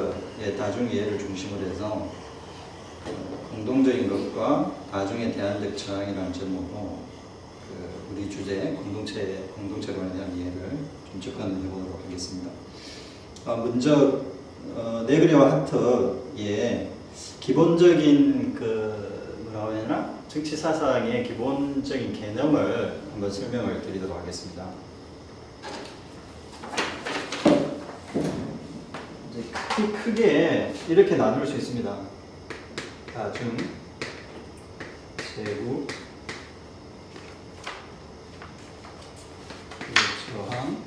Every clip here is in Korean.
하트의 다중이해를 중심으로 해서 공동적인 것과 다중에 대한 적청이라는 제목으로 우리 주제 공동체론에 대한 이해를 좀 접근해 보도록 하겠습니다. 먼저 네그리와 하트의 기본적인 뭐라고 해야 되나? 정치 사상의 기본적인 개념을 한번 설명을 드리도록 하겠습니다. 이제 크게 이렇게 나눌 수 있습니다. 다중, 제국, 저항,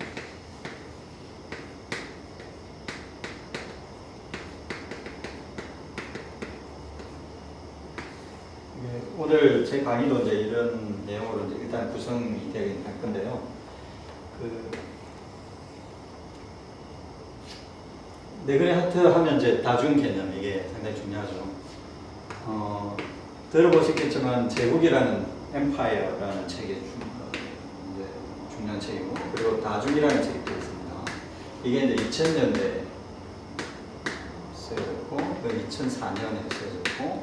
오늘 제 강의도 이제 이런 내용으로 이제 일단 구성이 되긴 할 건데요. 네그리 하트 하면 이제 다중 개념, 이게 상당히 중요하죠. 들어보셨겠지만 제국이라는 엠파이어라는 책이 이제 중요한 책이고, 그리고 다중이라는 책이 또 있습니다. 이게 이제 2000년대에 쓰여졌고, 2004년에 쓰여졌고,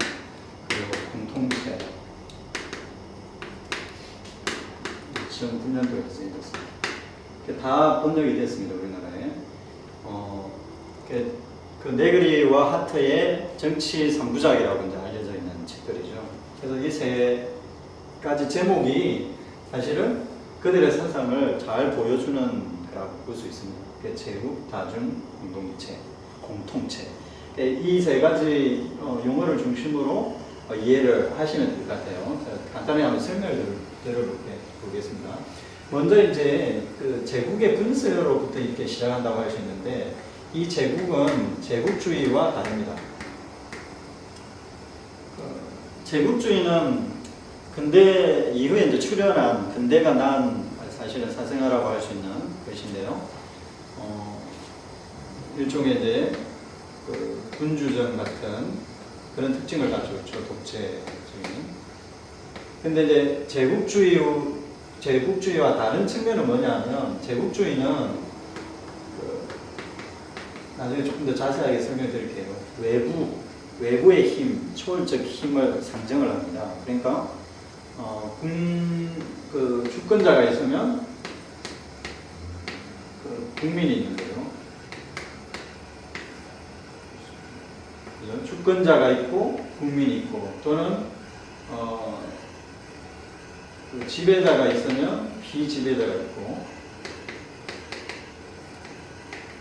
그리고 공통체 2009년도에 쓰여졌습니다. 다 번역이 됐습니다, 우리나라에. 그 네그리와 하트의 정치 3부작이라고 이제 알려져 있는 책들이죠. 그래서 이 세 가지 제목이 사실은 그들의 사상을 잘 보여주는 거라고 볼 수 있습니다. 제국, 다중, 공통체. 이 세 가지 용어를 중심으로 이해를 하시면 될 것 같아요. 간단히 한번 설명을 드려보겠습니다. 먼저 이제 그 제국의 분서로부터 이렇게 시작한다고 할 수 있는데, 이 제국은 제국주의와 다릅니다. 제국주의는 근대 이후에 이제 출현한, 근대가 난 사실은 사생아라고 할 수 있는 것인데요. 일종의 이제 군주정 같은 그런 특징을 가지고 있죠, 독재주의. 근데 이제 제국주의와 다른 측면은 뭐냐면, 제국주의는 나중에 조금 더 자세하게 설명드릴게요. 외부의 힘, 초월적 힘을 상정을 합니다. 그러니까 주권자가 있으면 국민이 있는 거죠. 주권자가 있고 국민이 있고, 또는 지배자가 있으면 비지배자가 있고,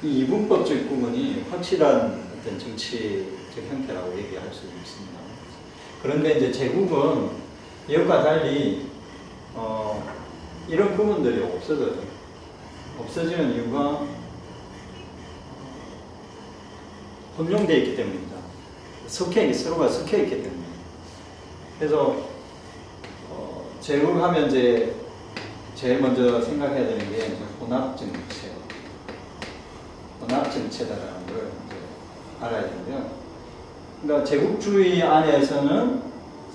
이 이분법적 부분이 확실한 어떤 정치적 형태라고 얘기할 수 있습니다. 그런데 이제 제국은 이것과 달리 이런 부분들이 없어져요. 없어지는 이유가 혼용되어 있기 때문입니다. 서로가 섞여 있기 때문에. 그래서 제국하면 이제 제일 먼저 생각해야 되는 게 혼합정치. 혼합정체다라는 걸 알아야 되는데요. 그러니까 제국주의 안에서는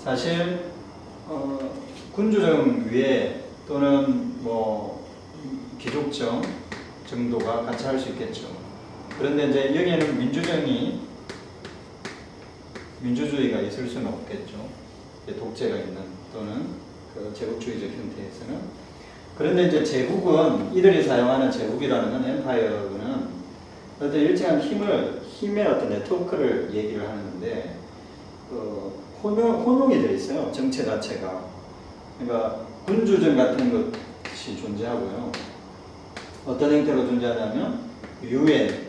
사실 군주정 위에 또는 귀족정 정도가 같이 할 수 있겠죠. 그런데 이제 여기에는 민주주의가 있을 수는 없겠죠. 독재가 있는 또는 제국주의적 형태에서는. 그런데 이제 제국은, 이들이 사용하는 제국이라는 엠파이어는 어떤 일정한 힘의 어떤 네트워크를 얘기를 하는데, 혼용이 되어 있어요, 정체 자체가. 그러니까 군주정 같은 것이 존재하고요. 어떤 형태로 존재하냐면 UN,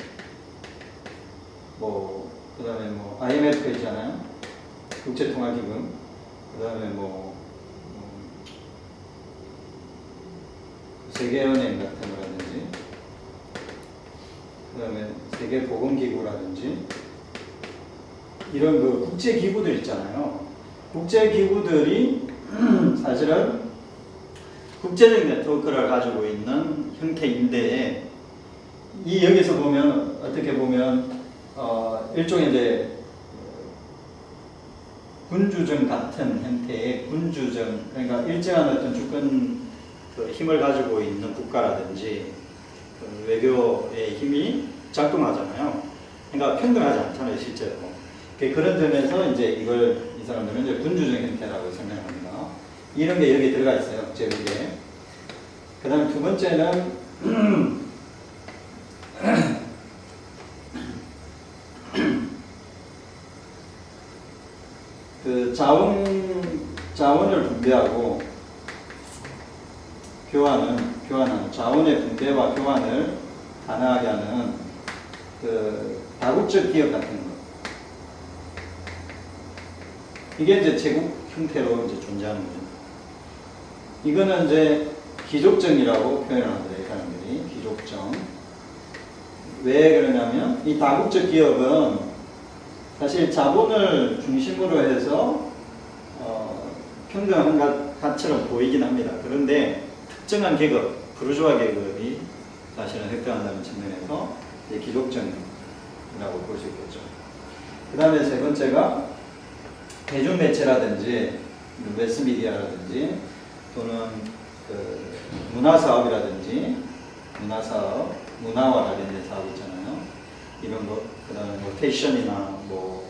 그 다음에 IMF 있잖아요, 국제통화기금, 그 다음에 세계은행 같은 거라든지, 그 다음에 세계보건기구라든지, 이런 국제기구들 있잖아요. 국제기구들이 사실은 국제적 네트워크를 가지고 있는 형태인데, 여기서 보면, 어떻게 보면, 일종의 이제 군주정 같은 형태의 군주정, 그러니까 일정한 어떤 주권 힘을 가지고 있는 국가라든지 외교의 힘이 작동하잖아요. 그러니까 평등하지 않잖아요, 실제로. 그런 점에서 이제 이걸 이 사람들은 이제 군주적 형태라고 설명합니다. 이런 게 여기 들어가 있어요, 제국에. 그 다음에 두 번째는 그 자원을 분배하고 교환하는 자원의 분배와 교환을 가능하게 하는 그 다국적 기업 같은 거. 이게 이제 제국 형태로 이제 존재하는 거죠. 이거는 이제 귀족정이라고 표현을 하더래요, 이 사람들이. 귀족정. 왜 그러냐면 이 다국적 기업은 사실 자본을 중심으로 해서 평등한 것처럼 보이긴 합니다. 그런데 특정한 계급, 부르주아 계급이 사실은 획득한다는 측면에서 이제 귀족정이라고 볼 수 있겠죠. 그 다음에 세 번째가 대중매체라든지 매스미디어라든지 또는 그 문화사업이라든지 문화사업, 문화와 관련된 사업 있잖아요. 이런 거, 그 다음에 뭐 패션이나 뭐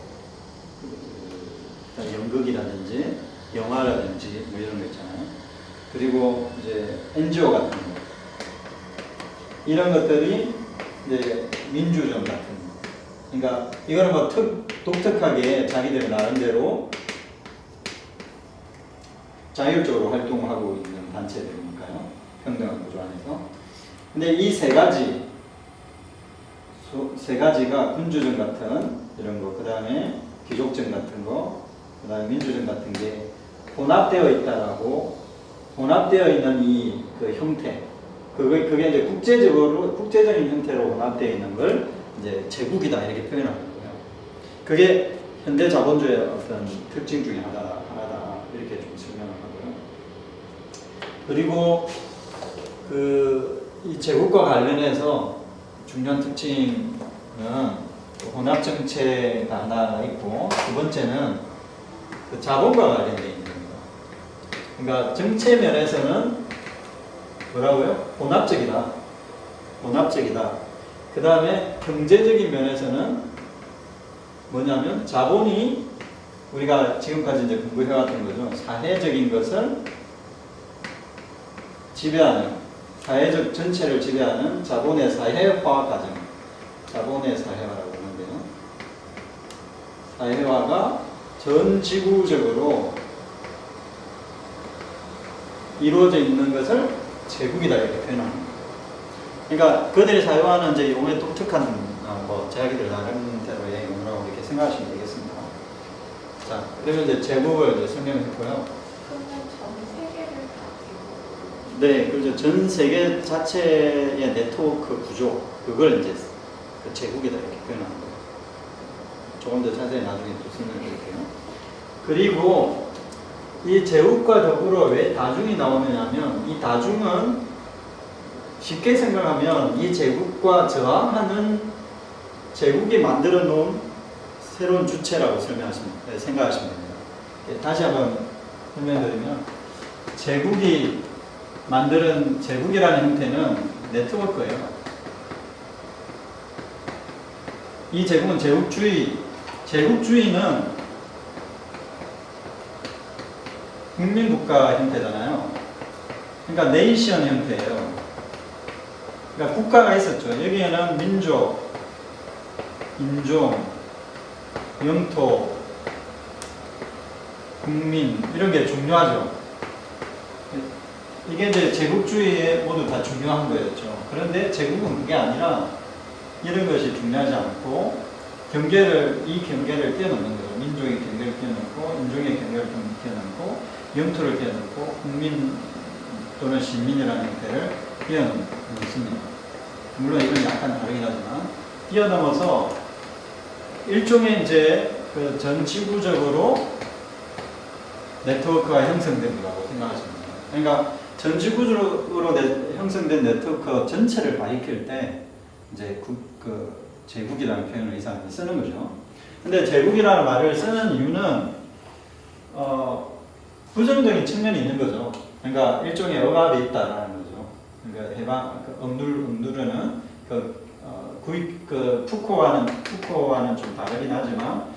연극이라든지 영화라든지 뭐 이런 거 있잖아요. 그리고 이제 NGO 같은 거. 이런 것들이 이제 민주정 같은 거. 그러니까 이거는 뭐 독특하게 자기들 나름대로 자율적으로 활동하고 있는 단체들이니까요. 평등한 구조 안에서. 근데 이 세 가지가 군주정 같은 이런 거, 그 다음에 귀족정 같은 거, 그 다음에 민주정 같은 게 혼합되어 있는 이 그 형태, 그게 이제 국제적인 형태로 혼합되어 있는 걸 이제 제국이다 이렇게 표현하는 거예요. 그게 현대 자본주의의 어떤 특징 중에 하나다 이렇게 좀 설명을 하고요. 그리고 이 제국과 관련해서 중요한 특징은 혼합 정체가 하나 있고, 두 번째는 그 자본과 관련되어 있는 겁니다. 그러니까 정체 면에서는 뭐라고요? 혼합적이다. 그 다음에 경제적인 면에서는 뭐냐면 자본이 우리가 지금까지 이제 공부해왔던 거죠. 사회적인 것을 지배하는, 사회적 전체를 지배하는 자본의 사회화 과정. 자본의 사회화라고 하는데요. 사회화가 전 지구적으로 이루어져 있는 것을 제국이다 이렇게 표현합니다. 그러니까 그들의 사회화는 이제 용어의 독특한 뭐 자기들 나름대로의 용어라고 이렇게 생각하시면 되겠습니다. 자, 그러면 이제 제국을 이제 설명했고요. 그러면 전 세계를 다 제국? 네, 그렇죠. 전 세계 자체의 네트워크 구조, 그걸 이제 그 제국이다 이렇게 표현하는 거예요. 조금 더 자세히 나중에 또 설명드릴게요. 그리고 이 제국과 더불어 왜 다중이 나오느냐면, 이 다중은 쉽게 생각하면 이 제국과 저항하는 제국이 만들어 놓은 새로운 주체라고 생각하시면 됩니다. 다시 한번 설명드리면, 제국이 만드는 제국이라는 형태는 네트워크예요. 이 제국은 제국주의는 국민국가 형태잖아요. 그러니까 네이션 형태예요. 그러니까 국가가 있었죠. 여기에는 민족, 인종, 영토, 국민 이런 게 중요하죠. 이게 이제 제국주의에 모두 다 중요한 거였죠. 그런데 제국은 그게 아니라 이런 것이 중요하지 않고 이 경계를 뛰어넘는 거죠. 민족의 경계를 뛰어넘고, 인종의 경계를 뛰어넘고, 영토를 뛰어넘고, 국민 또는 시민이라는 형태를 뛰어넘습니다. 물론 이건 약간 다르긴 하지만 뛰어넘어서 일종의 이제 그 전 지구적으로 네트워크가 형성된다고 생각하시면 돼요. 그러니까 전 지구적으로 형성된 네트워크 전체를 가리킬 때 이제 그 제국이라는 표현을 이 사람이 쓰는 거죠. 근데 제국이라는 말을 쓰는 이유는 부정적인 측면이 있는 거죠. 그러니까 일종의 억압이 있다라는 거죠. 그러니까 음누르는 푸코와는 좀 다르긴 하지만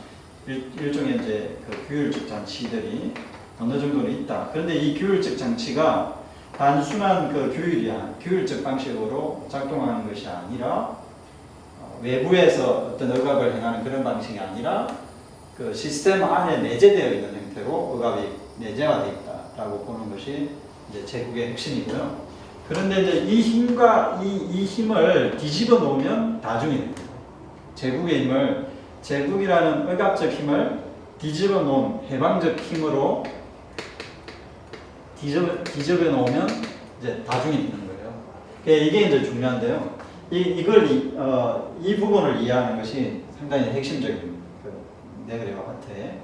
일종의 이제 그 규율적 장치들이 어느 정도는 있다. 그런데 이 규율적 장치가 단순한 그 규율적 방식으로 작동하는 것이 아니라 외부에서 어떤 억압을 행하는 그런 방식이 아니라 그 시스템 안에 내재되어 있는 형태로 억압이 내재화되어 있다라고 보는 것이 이제 제국의 핵심이고요. 그런데 이제 이 힘을 뒤집어 놓으면 다중이 됩니다. 제국이라는 억압적 힘을 뒤집어 놓은 해방적 힘으로 뒤집어 놓으면 이제 다중이 되는 거예요. 이게 이제 중요한데요. 이 부분을 이해하는 것이 상당히 핵심적인 네그레와 하트의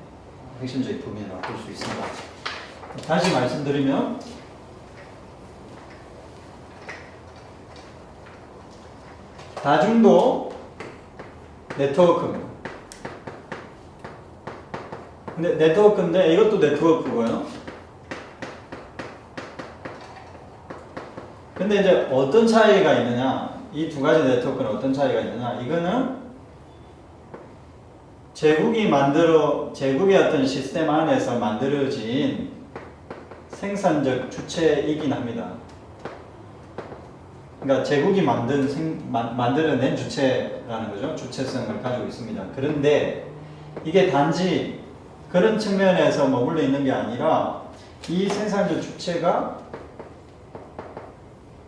핵심적인 부분이라고 볼 수 있습니다. 다시 말씀드리면 다중도 네트워크입니다. 근데 네트워크인데 이것도 네트워크고요. 근데 이제 어떤 차이가 있느냐? 이 두 가지 네트워크는 어떤 차이가 있느냐? 이거는 제국의 어떤 시스템 안에서 만들어진 생산적 주체이긴 합니다. 그러니까 제국이 만들어낸 주체라는 거죠. 주체성을 가지고 있습니다. 그런데 이게 단지 그런 측면에서 머물러 있는 게 아니라 이 생산적 주체가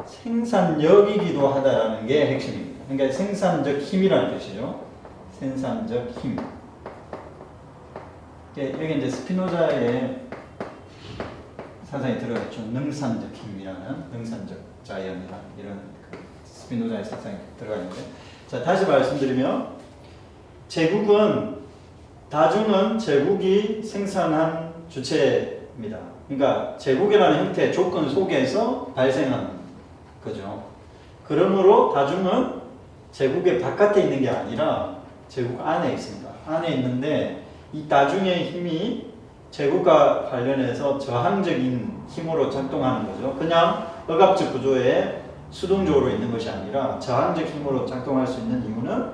생산력이기도 하다라는 게 핵심입니다. 그러니까 생산적 힘이라는 뜻이죠. 생산적 힘. 여기 이제 스피노자의 사상이 들어갔죠. 능산적 힘이라는 능산적 자연이라는 이런 스피노자의 사상이 들어가 있는데, 자 다시 말씀드리면 다중은 제국이 생산한 주체입니다. 그러니까 제국이라는 형태의 조건 속에서 발생하는 거죠. 그러므로 다중은 제국의 바깥에 있는 게 아니라 제국 안에 있습니다. 안에 있는데 이 다중의 힘이 제국과 관련해서 저항적인 힘으로 작동하는 거죠. 그냥 억압적 구조에 수동적으로 있는 것이 아니라 저항적 힘으로 작동할 수 있는 이유는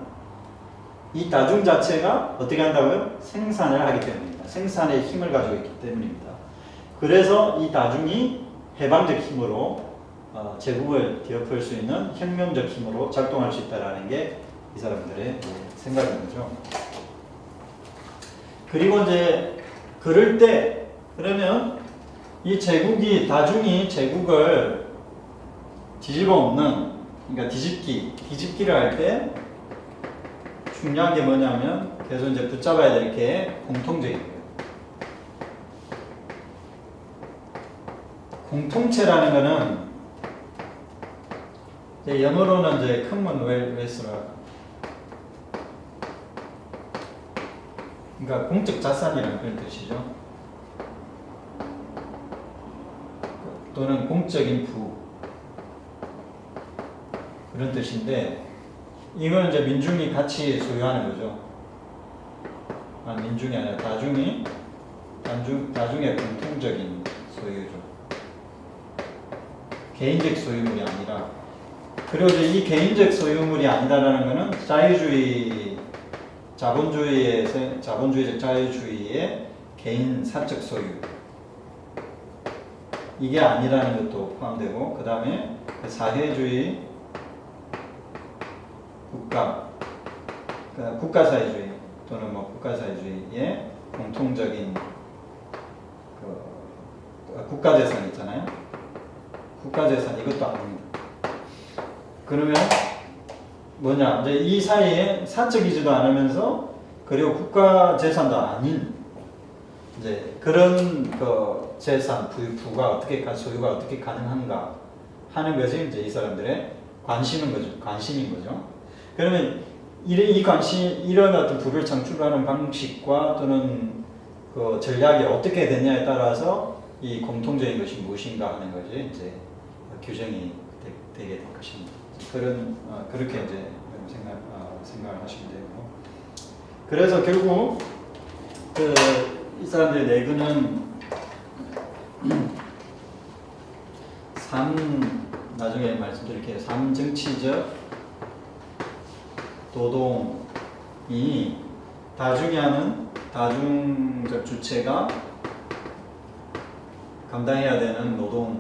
이 다중 자체가 어떻게 한다고요? 생산을 하기 때문입니다. 생산의 힘을 가지고 있기 때문입니다. 그래서 이 다중이 해방적 힘으로 제국을 뒤엎을 수 있는 혁명적 힘으로 작동할 수 있다는 게 이 사람들의 생각인 거죠. 그리고 이제 그러면 이 다중이 제국을 뒤집어 엎는, 그러니까 뒤집기를 할 때 중요한 게 뭐냐면 계속 이제 붙잡아야 될 게 공통적인 거예요. 공통체라는 거는 영어로는 이제 커먼웰스라, 그러니까 공적 자산이라는 그런 뜻이죠. 또는 공적인 부, 그런 뜻인데 이건 이제 민중이 같이 소유하는 거죠. 민중이 아니라 다중의 공통적인 소유죠. 개인적 소유물이 아니라. 그리고 이제 이 개인적 소유물이 아니다라는 것은 자본주의적 자유주의의 개인 사적 소유, 이게 아니라는 것도 포함되고, 그 다음에 사회주의 국가사회주의 또는 국가사회주의의 공통적인 국가재산 있잖아요. 국가재산 이것도 아닙니다. 그러면 뭐냐? 이제 이 사이에 사적이지도 않으면서 그리고 국가재산도 아닌 이제 그런 재산 부가 소유가 어떻게 가능한가 하는 것이 이제 이 사람들의 관심인 거죠. 그러면 이런 어떤 부를 창출하는 방식과 또는 그 전략이 어떻게 되냐에 따라서 이 공통적인 것이 무엇인가 하는 것이 이제 규정이 되게 될 것입니다. 그렇게 이제 생각을 하시면 되고, 그래서 결국 이 사람들의 내근은 나중에 말씀드릴게요. 3정치적 노동이 다중이 하는 다중적 주체가 감당해야 되는 노동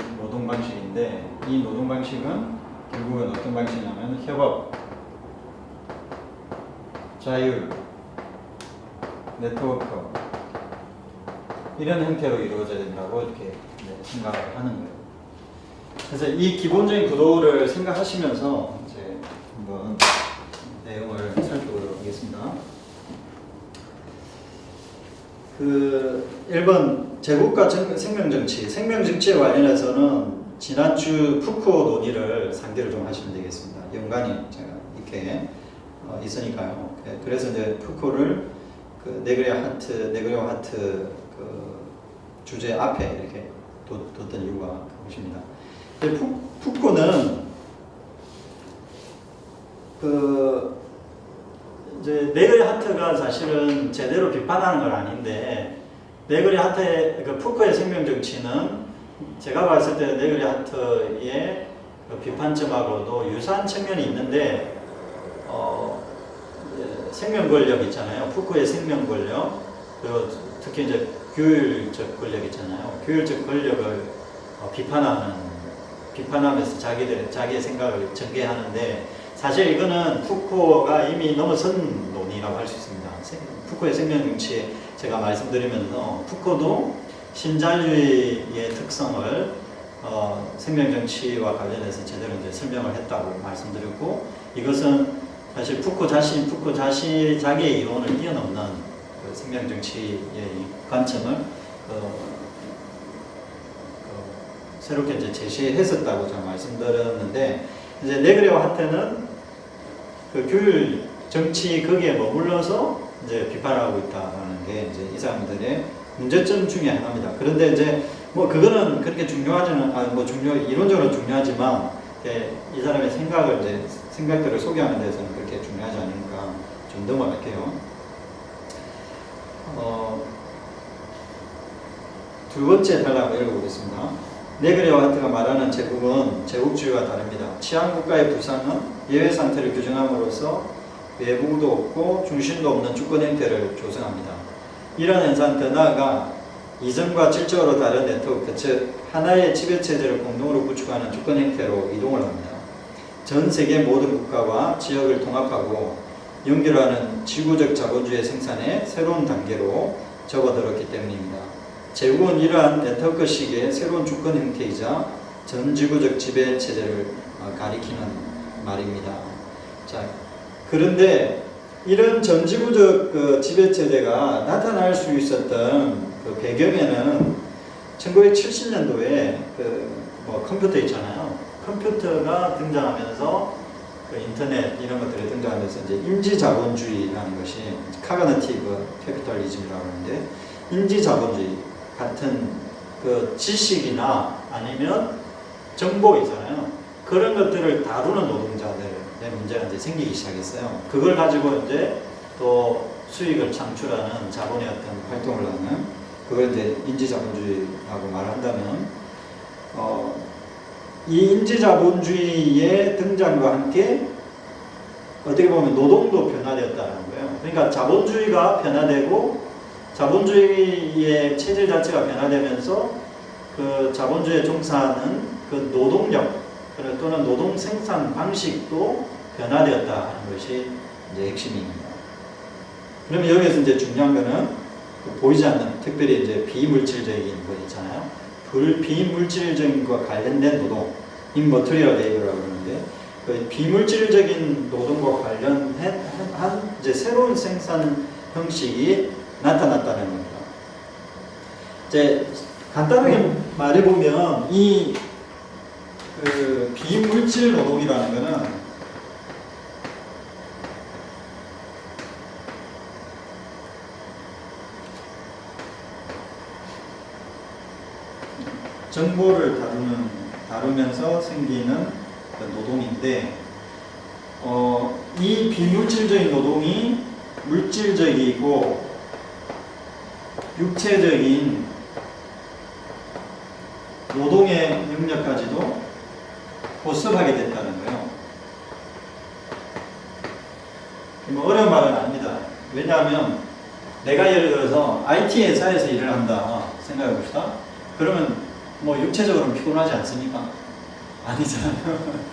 방식인데, 이 노동 방식은 결국은 어떤 방식이냐면 협업, 자율, 네트워크 이런 형태로 이루어져야 된다고 이렇게 생각을 하는 거예요. 그래서 이 기본적인 구도를 생각하시면서 이제 한번 내용을 살펴보도록 하겠습니다. 1번 제국가 생명정치, 생명정치에 관련해서는 지난주 푸코 논의를 상대로 좀 하시면 되겠습니다. 연관이 제가 이렇게 있으니까요. 그래서 이제 푸코를 그 네그레오 하트 그 주제 앞에 이렇게 뒀던 이유가 그것입니다. 푸코는 그 이제 네그레오 하트가 사실은 제대로 비판하는 건 아닌데, 네그레오 하트의 그 푸코의 생명정치는 제가 봤을 때 네그레오 하트의 그 비판점하고도 유사한 측면이 있는데, 생명 권력 있잖아요. 푸코의 생명 권력, 그리고 특히 이제 규율적 권력 있잖아요. 규율적 권력을 비판하면서 자기의 생각을 전개하는데, 사실 이거는 푸코가 이미 넘어선 논의라고 할 수 있습니다. 푸코의 생명정치 제가 말씀드리면서 푸코도 신자유주의의 특성을 생명정치와 관련해서 제대로 이제 설명을 했다고 말씀드렸고, 이것은 사실 푸코 자기의 이론을 뛰어넘는 그 생명정치의 관점을 새롭게 이제 제시했었다고 제가 말씀드렸는데, 이제 네그레오 하트는 그 규율 정치 거기에 머물러서 이제 비판하고 있다는 게 이제 이 사람들의 문제점 중에 하나입니다. 그런데 이제 뭐 그거는 그렇게 중요하지는 이론적으로 중요하지만 이 사람의 생각들을 소개하는 데서는 그렇게 중요하지 않으니까 좀 넘어갈게요. 두 번째 단락을 읽어보겠습니다. 네그레오 하트가 말하는 제국은 제국주의와 다릅니다. 치안국가의 부상은 예외 상태를 규정함으로써 외부도 없고 중심도 없는 주권 형태를 조성합니다. 이런 현상 더 나아가 이전과 질적으로 다른 네트워크, 즉 하나의 지배체제를 공동으로 구축하는 주권 형태로 이동을 합니다. 전 세계 모든 국가와 지역을 통합하고 연결하는 지구적 자본주의 생산의 새로운 단계로 접어들었기 때문입니다. 제국은 이러한 네트워크식의 새로운 주권 형태이자 전 지구적 지배 체제를 가리키는 말입니다. 자, 그런데 이런 전 지구적 그 지배 체제가 나타날 수 있었던 그 배경에는 1970년도에 컴퓨터 있잖아요. 컴퓨터가 등장하면서 그 인터넷 이런 것들이 등장하면서 이제 인지자본주의라는 것이 카그니티브 캐피탈리즘이라고 하는데, 인지자본주의 같은 그 지식이나 아니면 정보 있잖아요. 그런 것들을 다루는 노동자들의 문제가 이제 생기기 시작했어요. 그걸 가지고 이제 또 수익을 창출하는 자본의 어떤 활동을 하는, 그걸 이제 인지자본주의라고 말한다면, 이 인지자본주의의 등장과 함께 어떻게 보면 노동도 변화되었다는 거예요. 그러니까 자본주의가 변화되고 자본주의의 체질 자체가 변화되면서 그 자본주의에 종사하는 그 노동력 또는 노동 생산 방식도 변화되었다 하는 것이 이제 핵심입니다. 그러면 여기에서 이제 중요한 거는 보이지 않는, 특별히 이제 비물질적인 것 있잖아요. 비물질적인 것과 관련된 노동, immaterial labor라고 그러는데, 그 비물질적인 노동과 관련한 이제 새로운 생산 형식이 나타났다는 겁니다. 이제 간단하게 말해보면 이 비물질 노동이라는 것은 정보를 다루면서 생기는 노동인데, 이 비물질적인 노동이 물질적이고 육체적인 노동의 영역까지도 보습하게 됐다는 거예요. 뭐 어려운 말은 아닙니다. 왜냐하면 내가 예를 들어서 IT 회사에서 일을 한다 생각해 봅시다. 그러면 뭐 육체적으로 피곤하지 않습니까? 아니잖아요.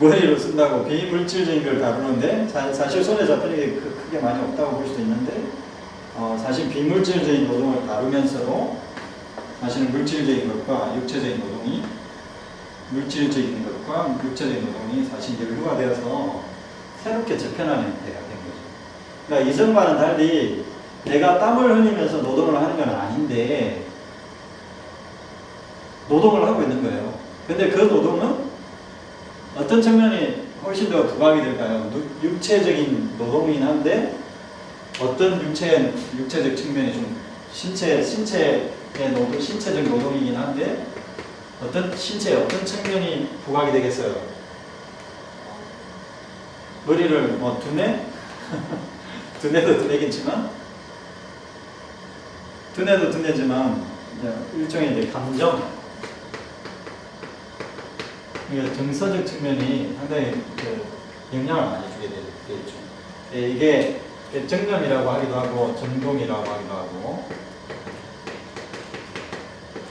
머리를 쓴다고 비물질적인 걸 다루는데 사실 손에 잡히는 게 크게 많이 없다고 볼 수도 있는데 사실 비물질적인 노동을 다루면서도 사실은 물질적인 것과 육체적인 노동이 사실 연루가 되어서 새롭게 재편하는 형태가 된 거죠. 그러니까 이전과는 달리 내가 땀을 흘리면서 노동을 하는 건 아닌데 노동을 하고 있는 거예요. 근데 그 노동은 어떤 측면이 훨씬 더 부각이 될까요? 육체적인 노동이긴 한데 어떤 육체적 측면이 좀 신체적 노동이긴 한데 어떤 측면이 부각이 되겠어요? 머리를 뭐 두뇌? 두뇌도 두뇌겠지만 두뇌도 두뇌지만 일종의 이제 감정, 그러니까 정서적 측면이 상당히 영향을 많이 주게 되겠죠. 이게 정념이라고 하기도 하고 정동이라고 하기도 하고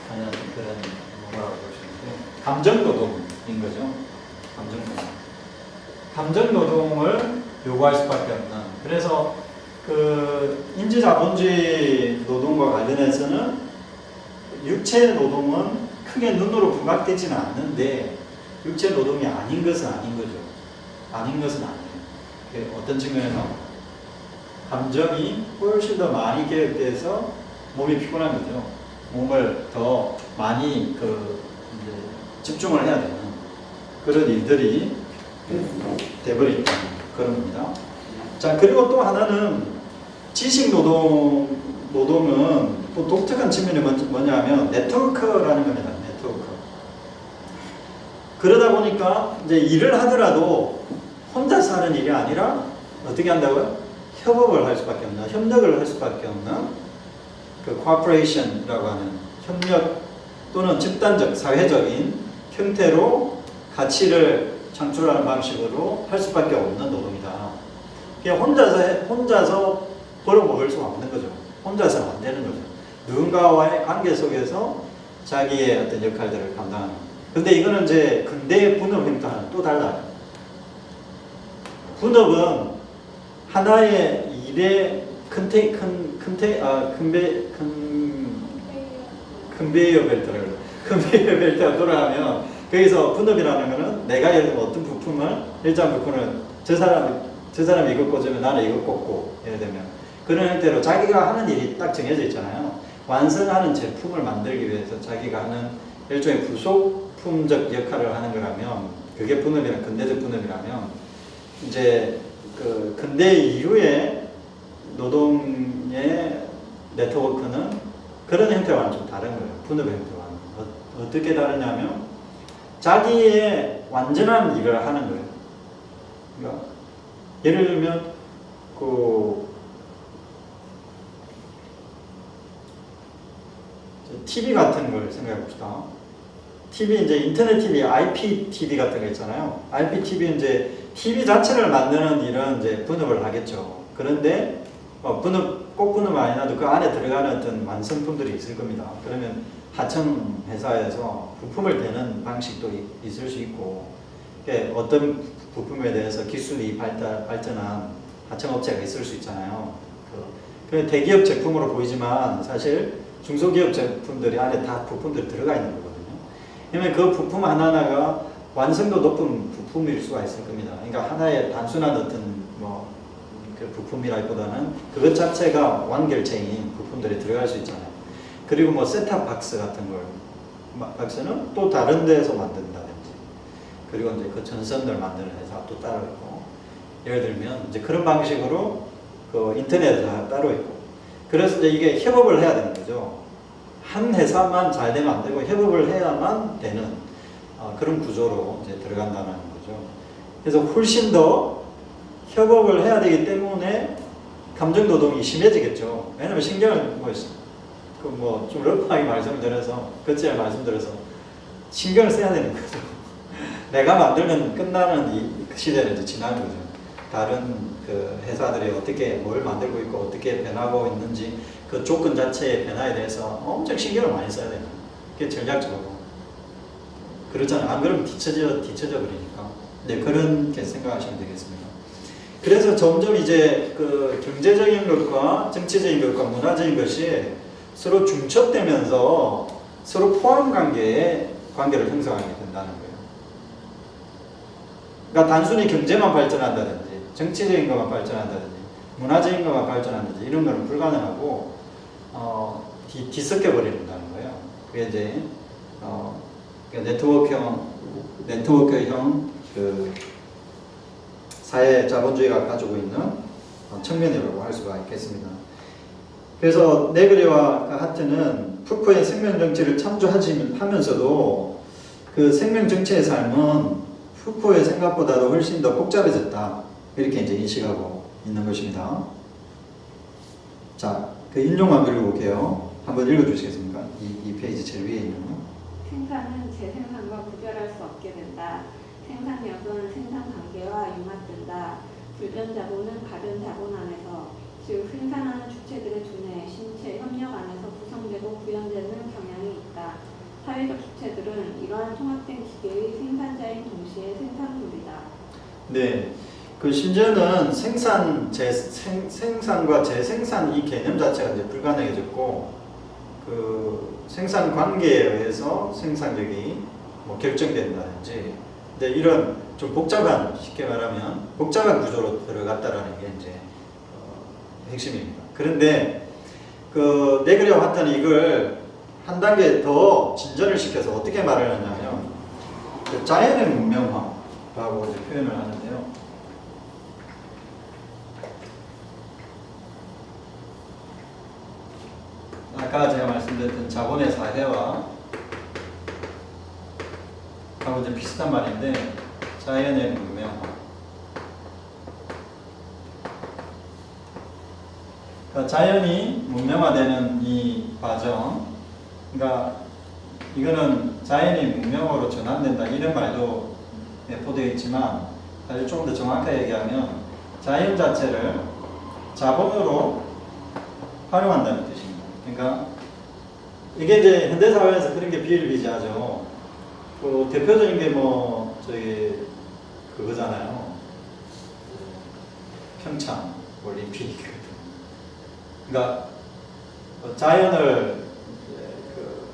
하는 그런 뭐라고 보시는데 감정 노동인 거죠. 감정 노동을 요구할 수밖에 없는. 그래서 그 인지자본주의 노동과 관련해서는 육체 노동은 크게 눈으로 부각되지는 않는데 육체 노동이 아닌 것은 아닌 거죠. 아닌 것은 아니에요. 어떤 측면에서 감정이 훨씬 더 많이 개입돼서 몸이 피곤한 거죠. 몸을 더 많이 이제 집중을 해야 되는 그런 일들이 돼버린 그런 겁니다. 자, 그리고 또 하나는 지식 노동은 또 독특한 측면이 뭐냐면 네트워크라는 겁니다. 네트워크. 그러다 보니까 이제 일을 하더라도 혼자서 하는 일이 아니라 어떻게 한다고요? 협업을 할 수밖에 없는, 협력을 할 수밖에 없는 그 cooperation이라고 하는 협력 또는 집단적, 사회적인 형태로 가치를 창출하는 방식으로 할 수밖에 없는 노동이다. 그냥 혼자서 벌어먹을 수가 없는 거죠. 혼자서는 안 되는 거죠. 누군가와의 관계 속에서 자기의 어떤 역할들을 감당하는. 근데 이거는 이제 근대의 분업 형태와는 또 달라요. 분업은 하나의 일의 컨베이어 벨트가 돌아가면 거기서 분업이라는 거는 내가 예를 들면 어떤 부품을 일정 부품을 저 사람이 이거 꽂으면 나는 이거 꽂고 예를 들면 그런 형태로 자기가 하는 일이 딱 정해져 있잖아요. 완성하는 제품을 만들기 위해서 자기가 하는 일종의 부속품적 역할을 하는 거라면 그게 분업이란 근대적 분업이라면 이제 그 근대 이후의 노동의 네트워크는 그런 형태와는 좀 다른 거예요. 분업의 형태와는. 어떻게 다르냐면 자기의 완전한 일을 하는 거예요. 그러니까 예를 들면 TV 같은 걸 생각해 봅시다. TV 이제 인터넷 TV, IPTV 같은 거 있잖아요. IPTV 이제 TV 자체를 만드는 일은 이제 분업을 하겠죠. 그런데 꼭 분업은 아니라도 그 안에 들어가는 어떤 완성품들이 있을 겁니다. 그러면 하청 회사에서 부품을 대는 방식도 있을 수 있고, 어떤 부품에 대해서 기술이 발전한 하청업체가 있을 수 있잖아요. 그 대기업 제품으로 보이지만 사실 중소기업 제품들이 안에 다 부품들이 들어가 있는 거거든요. 그러면 그 부품 하나하나가 완성도 높은 부품일 수가 있을 겁니다. 그러니까 하나의 단순한 어떤 그 부품이라기보다는 그것 자체가 완결체인 부품들이 들어갈 수 있잖아요. 그리고 셋탑 박스 같은 걸 박스는 또 다른 데서 만든다든지, 그리고 이제 그 전선들 만드는 회사 또 따로 있고, 예를 들면 이제 그런 방식으로 그 인터넷에 따로 있고, 그래서 이제 이게 협업을 해야 되는 거죠. 한 회사만 잘 되면 안 되고 협업을 해야만 되는 그런 구조로 이제 들어간다는 거죠. 그래서 훨씬 더 협업을 해야 되기 때문에 감정 노동이 심해지겠죠. 왜냐면 신경을 좀 러프하게 말씀드려서 거칠게 말씀드려서 신경을 써야 되는 거죠. 내가 만들면 끝나는 이 시대는 이제 지난 거죠. 다른 그 회사들이 어떻게 뭘 만들고 있고 어떻게 변하고 있는지 그 조건 자체의 변화에 대해서 엄청 신경을 많이 써야 돼요. 그게 전략적으로. 그렇잖아요. 안 그러면 뒤처져 버리니까. 네, 그렇게 생각하시면 되겠습니다. 그래서 점점 이제 그 경제적인 것과 정치적인 것과 문화적인 것이 서로 중첩되면서 서로 포함 관계를 형성하게 된다는 거예요. 그러니까 단순히 경제만 발전한다든지 정치적인 것만 발전한다든지 문화적인 것만 발전한다든지 이런 거는 불가능하고 뒤섞여 버린다는 거예요. 그게 이제 네트워크형 그 사회 자본주의가 가지고 있는 측면이라고 할 수가 있겠습니다. 그래서 네그레와 하트는 푸코의 생명 정치를 참조하면서도 그 생명 정치의 삶은 푸코의 생각보다도 훨씬 더 복잡해졌다. 이렇게 이제 인식하고 있는 것입니다. 자, 그 인용 한번 읽어볼게요. 한번 읽어주시겠습니까? 이 페이지 제일 위에 있는 거. 생산은 재생산과 구별할 수 없게 된다. 생산력은 생산관계와 융합된다. 불변 자본은 가변 자본 안에서, 즉 생산하는 주체들의 두뇌, 신체, 협력 안에서 구성되고 구현되는 경향이 있다. 사회적 주체들은 이러한 통합된 기계의 생산자인 동시에 생산물이다. 네, 그 심지어는 생산과 재생산 이 개념 자체가 이제 불가능해졌고, 그 생산 관계에 의해서 생산력이 뭐 결정된다든지, 근데 이런 좀 복잡한, 쉽게 말하면 복잡한 구조로 들어갔다라는 게 이제 핵심입니다. 그런데 그 네그레와 하트는 이걸 한 단계 더 진전을 시켜서 어떻게 말을 하냐면 그 자연의 문명화라고 이제 표현을 하는데요. 아까 제가 말씀드렸던 자본의 사회와 하고 이제 비슷한 말인데 자연의 문명화. 그러니까 자연이 문명화되는 이 과정, 그러니까 이거는 자연이 문명으로 전환된다 이런 말도 내포되어 있지만 사실 조금 더 정확하게 얘기하면 자연 자체를 자본으로 활용한다는 뜻입니다. 그러니까 이게 이제 현대사회에서 그런 게 비일비재하죠. 그 대표적인 게 뭐 저기 그거잖아요. 평창 올림픽. 그러니까 자연을 그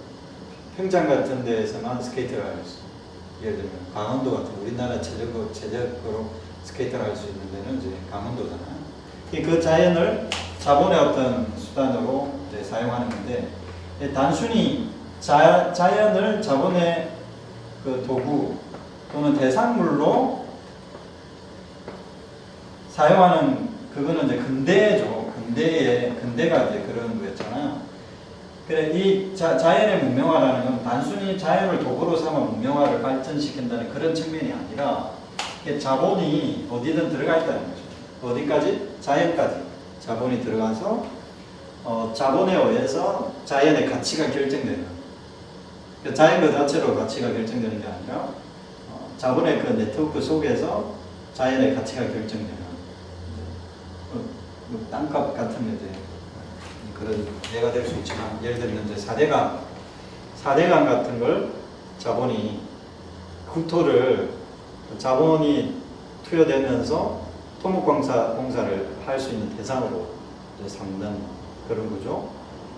평창 같은 데에서만 스케이트를 할 수, 예를 들면 강원도 같은 우리나라 최적으로 스케이트를 할 수 있는 데는 이제 강원도잖아요. 그 자연을 자본의 어떤 수단으로 이제 사용하는 건데 단순히 자연을 자본의 그 도구 또는 대상물로 사용하는 그거는 이제 근대죠. 근대가 이제 그런 거였잖아요. 그래 이 자연의 문명화라는 건 단순히 자연을 도구로 삼아 문명화를 발전시킨다는 그런 측면이 아니라 자본이 어디든 들어가 있다는 거죠. 어디까지? 자연까지 자본이 들어가서 자본에 의해서 자연의 가치가 결정되는. 그러니까 자연 그 자체로 가치가 결정되는 게 아니라 자본의 그 네트워크 속에서 자연의 가치가 결정되는 땅값 같은 이제 그런 예가 될 수 있지만 예를 들면 이제 4대강 같은 걸 자본이 국토를 자본이 투여되면서 토목공사를 할 수 있는 대상으로 삼는 그런 거죠.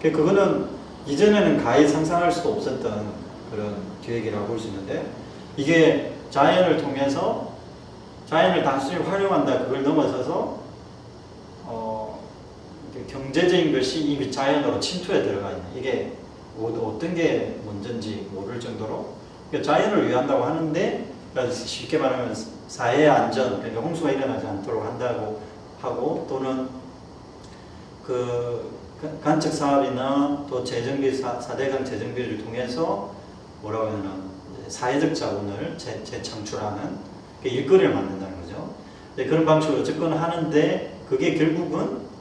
그거는 이전에는 가히 상상할 수도 없었던 그런 계획이라고 볼 수 있는데 이게 자연을 통해서 자연을 단순히 활용한다 그걸 넘어서서 경제적인 것이 이미 자연으로 침투해 들어가 있는 이게 어떤 게 먼저인지 모를 정도로 그러니까 자연을 위한다고 하는데 쉽게 말하면 사회의 안전 그러니까 홍수가 일어나지 않도록 한다고 하고 또는 그 간척 사업이나 또 재정비 4대강 재정비를 통해서 뭐라고 하냐면 사회적 자본을 재창출하는 일거리를 만든다는 거죠. 그런 방식으로 접근하는데 그게 결국은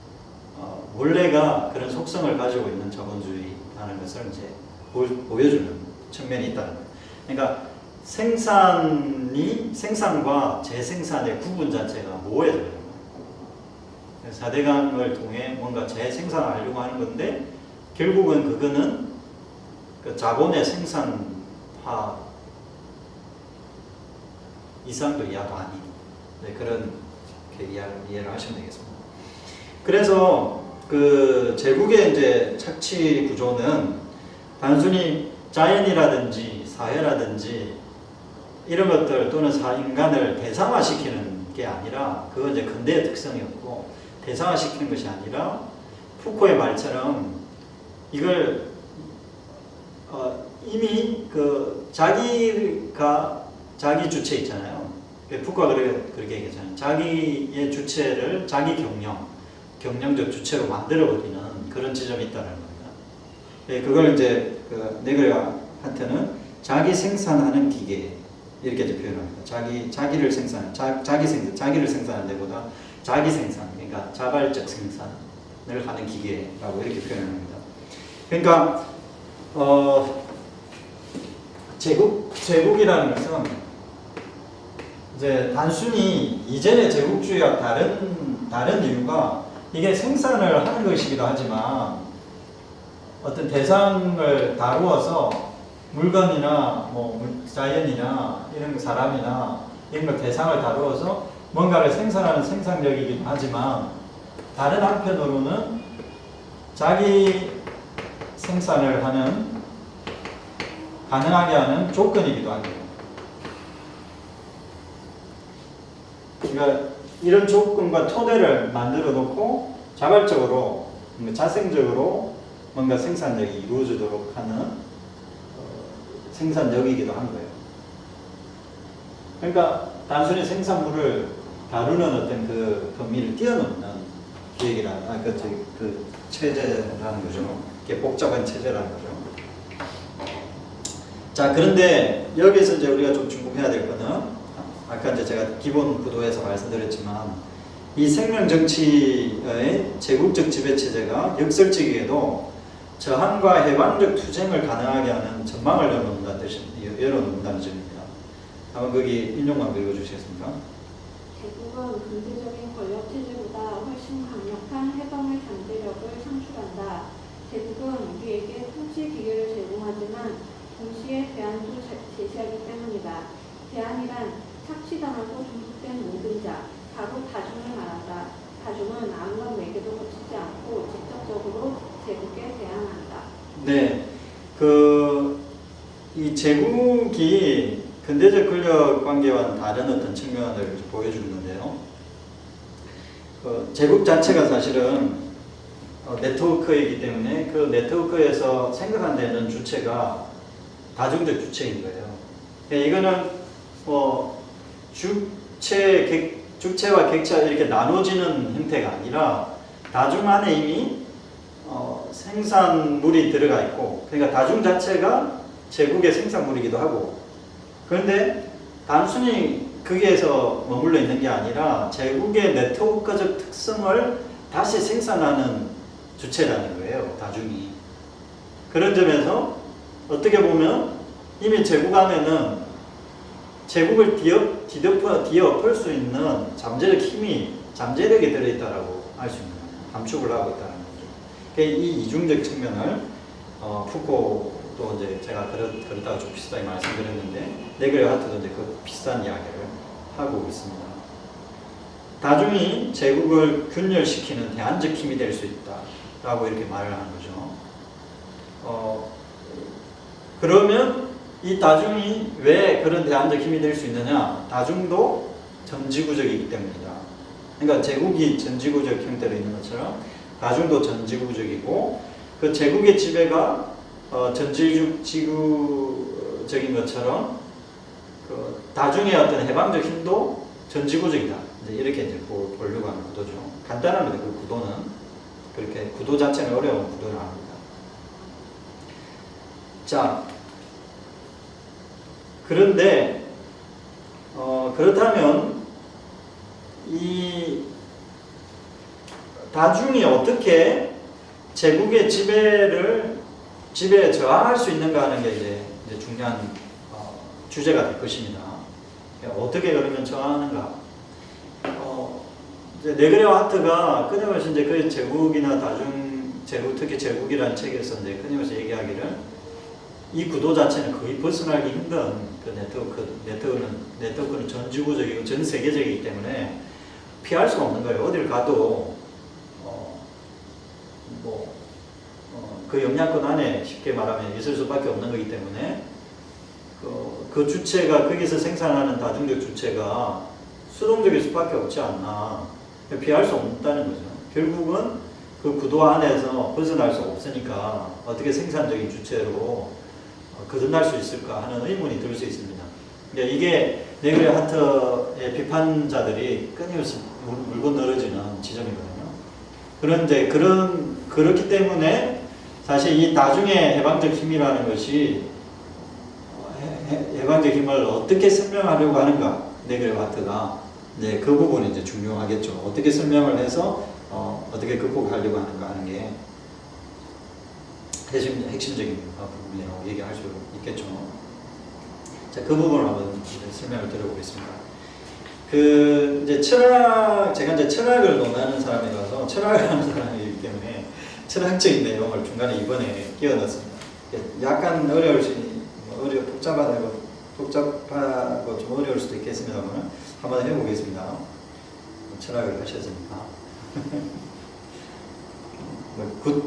원래가 그런 속성을 가지고 있는 자본주의라는 것을 이제 보여주는 측면이 있다는 거예요. 그러니까 생산 생산과 재생산의 구분 자체가 모호해져요. 4대강을 통해 뭔가 재생산을 하려고 하는 건데 결국은 그거는 그 자본의 생산화 이상도 이하도 아닌 그런 이해를 하시면 되겠습니다. 그래서 그 제국의 이제 착취 구조는 단순히 자연이라든지 사회라든지 이런 것들 또는 인간을 대상화시키는 게 아니라 그건 이제 근대의 특성이었고 대상화시키는 것이 아니라 푸코의 말처럼 이걸 이미 그 자기가 자기 주체 있잖아요. 푸코가 그렇게 얘기했잖아요. 자기의 주체를 자기 경영적 주체로 만들어버리는 그런 지점이 있다는 겁니다. 그걸 이제 그 네그레한테는 자기 생산하는 기계 이렇게 이제 표현합니다. 자기를 생산하는 데보다 자기 생산, 그러니까 자발적 생산을 하는 기계라고 이렇게 표현합니다. 그러니까 제국이라는 것은 이제 단순히 이전의 제국주의와 다른 이유가 이게 생산을 하는 것이기도 하지만 어떤 대상을 다루어서 물건이나 자연이나 이런 사람이나 이런 걸 대상을 다루어서 뭔가를 생산하는 생산력이기도 하지만 다른 한편으로는 자기 생산을 가능하게 하는 조건이기도 합니다. 그러니까 이런 조건과 토대를 만들어 놓고 자발적으로 자생적으로 뭔가 생산력이 이루어지도록 하는 생산력이기도 한 거예요. 그러니까 단순히 생산물을 다루는 어떤 그 범위를 뛰어넘는 기획이라는 그 체제라는 거죠. 이게 복잡한 체제라는 거죠. 자, 그런데 여기서 이제 우리가 좀 주목해야 될 거는 아까 이제 제가 기본 구도에서 말씀드렸지만 이 생명 정치의 제국적 지배 체제가 역설적이게도 저항과 해방적 투쟁을 가능하게 하는 전망을 열어놓는다는 점입니다. 한번 거기 인용만 읽어주시겠습니까? 제국은 근대적인 권력 체제보다 훨씬 강력한 해방의 잠재력을 창출한다. 제국은 우리에게 통치 기회를 제공하지만 동시에 대안도 제시하기 때문이다. 대안이란 착취당하고 중독된 모든 자, 바로 다중을 말한다. 다중은 아무런 매개도 거치지 않고 직접적으로 제국에 대항한다. 네, 이 제국이 근대적 권력 관계와는 다른 어떤 측면을 보여주는데요. 제국 자체가 사실은 네트워크이기 때문에 그 네트워크에서 생각한다는 주체가 다중적 주체인 거예요. 이거는 주체와 객체가 이렇게 나눠지는 형태가 아니라 다중 안에 이미 생산물이 들어가 있고, 그러니까 다중 자체가 제국의 생산물이기도 하고, 그런데 단순히 거기에서 머물러 있는 게 아니라 제국의 네트워크적 특성을 다시 생산하는 주체라는 거예요, 다중이. 그런 점에서 어떻게 보면 이미 제국 안에는 제국을 뒤엎을 수 있는 잠재력이 들어있다라고 할 수 있는 거예요. 감축을 하고 있다는 거죠. 이 이중적 측면을 푸코도 이제 제가 그러다가 좀 비슷하게 말씀드렸는데 네그레하트도 이제 그 비슷한 이야기를 하고 있습니다. 다중이 제국을 균열시키는 대안적 힘이 될 수 있다라고 이렇게 말을 하는 거죠. 그러면 이 다중이 왜 그런 대안적 힘이 될 수 있느냐? 다중도 전지구적이기 때문이다. 그러니까 제국이 전지구적 형태로 있는 것처럼 다중도 전지구적이고, 그 제국의 지배가 전지구적인 것처럼 그 다중의 어떤 해방적 힘도 전지구적이다. 이렇게 이제 보려고 하는 구도죠. 간단합니다. 그 구도는 그렇게 구도 자체는 어려운 구도를 합니다. 자, 그런데 그렇다면 이 다중이 어떻게 제국의 지배에 저항할 수 있는가 하는 게 이제 중요한 주제가 될 것입니다. 어떻게 그러면 정하는가? 이제 네그레와 하트가 끊임없이 이제 그 제국이나 제국, 특히 제국이라는 책에서 이제 끊임없이 얘기하기를 이 구도 자체는 거의 벗어나기 힘든 그 네트워크는 전 지구적이고 전 세계적이기 때문에 피할 수가 없는 거예요. 어딜 가도 그 영향권 안에 쉽게 말하면 있을 수밖에 없는 거기 때문에 그 주체가 거기서 생산하는 다중적 주체가 수동적일 수밖에 없지 않나. 피할 수 없다는 거죠. 결국은 그 구도 안에서 벗어날 수가 없으니까 어떻게 생산적인 주체로 거듭날 수 있을까 하는 의문이 들 수 있습니다. 이게 네그레 하트의 비판자들이 끊임없이 물고 늘어지는 지점이거든요. 그런데 그렇기 때문에 사실 이 다중의 해방적 힘이라는 것이 해방적 힘을 어떻게 설명하려고 하는가, 네그레 하트가 그 부분이 이제 중요하겠죠. 어떻게 설명을 해서 어떻게 극복하려고 하는가 하는 게 핵심적인 부분이라고 얘기할 수 있겠죠. 자, 그 부분을 한번 설명을 드려보겠습니다. 제가 이제 철학을 논하는 사람이라서 철학을 하는 사람이기 때문에 철학적인 내용을 중간에 이번에 끼워 넣었습니다. 약간 복잡하고 좀 어려울 수도 있겠습니다만 한번 해보겠습니다. 철학을 하셨으니까.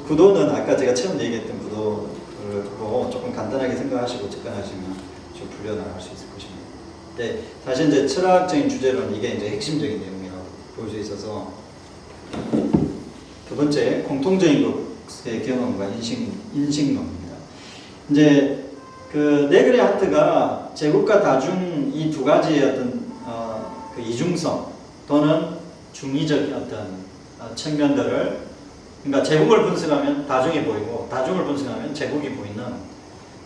구도는 아까 제가 처음 얘기했던 구도로 조금 간단하게 생각하시고 접근하시면 좀 풀려나갈 수 있을 것입니다. 네, 사실 이제 철학적인 주제로는 이게 이제 핵심적인 내용이라고 볼 수 있어서 두 번째 공통적인 것의 경험과 인식론입니다. 이제 그 네그레 하트가 제국과 다중 이 두 가지의 어떤 그 이중성 또는 중의적 어떤 측면들을, 그러니까 제국을 분석하면 다중이 보이고 다중을 분석하면 제국이 보이는,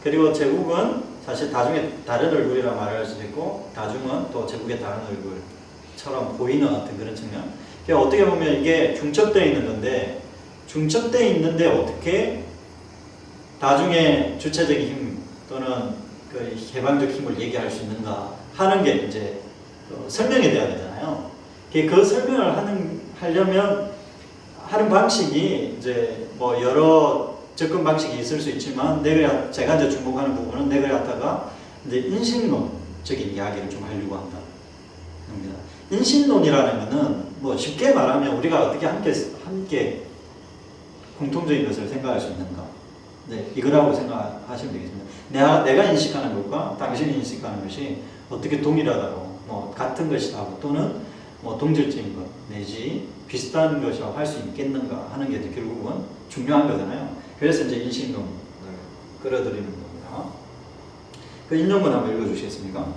그리고 제국은 사실 다중의 다른 얼굴이라 말할 수도 있고 다중은 또 제국의 다른 얼굴처럼 보이는 어떤 그런 측면. 그러니까 어떻게 보면 이게 중첩되어 있는 건데, 중첩되어 있는데 어떻게 다중의 주체적인 힘 또는 그 개방적 힘을 얘기할 수 있는가 하는 게 이제 설명이 돼야 되잖아요. 그 설명을 하려면 하는 방식이 이제 뭐 여러 접근 방식이 있을 수 있지만 제가 이제 주목하는 부분은 네그레 하트가 이제 인식론적인 이야기를 좀 하려고 한다. 인식론이라는 것은 뭐 쉽게 말하면 우리가 어떻게 함께 공통적인 것을 생각할 수 있는가. 네, 이거라고 생각하시면 되겠습니다. 내가 인식하는 것과 당신이 인식하는 것이 어떻게 동일하다고, 뭐 같은 것이다 또는 뭐 동질적인 것 내지 비슷한 것이라고 할 수 있겠는가 하는 게 결국은 중요한 거잖아요. 그래서 이제 인식론을 끌어들이는 겁니다. 그 인용문 한번 읽어주시겠습니까?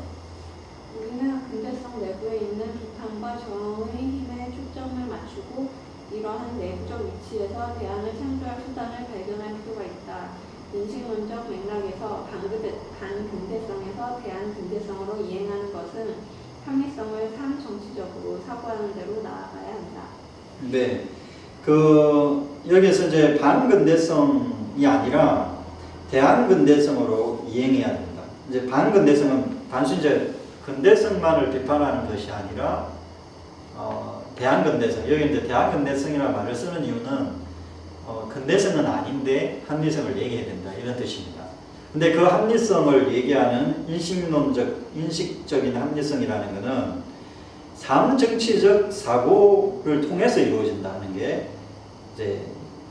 우리는 근대성 내부에 있는 비판과 저항의 힘에 초점을 맞추고 이러한 내부적 위치에서 대안을 창조할 수단을 발견할 필요가 있다. 인식론적 맥락에서 반근대성에서 대한근대성으로 이행하는 것은 합리성을 상정치적으로 사고하는 대로 나아가야 한다. 네, 여기서 이제 반근대성이 아니라 대한근대성으로 이행해야 됩니다. 이제 반근대성은 단순히 이제 근대성만을 비판하는 것이 아니라 대한근대성, 여기 이제 대한근대성이라는 말을 쓰는 이유는 근대성은 아닌데 합리성을 얘기해야 된다 이런 뜻입니다. 근데 그 합리성을 얘기하는 인식적인 합리성이라는 것은 사문정치적 사고를 통해서 이루어진다는 게 이제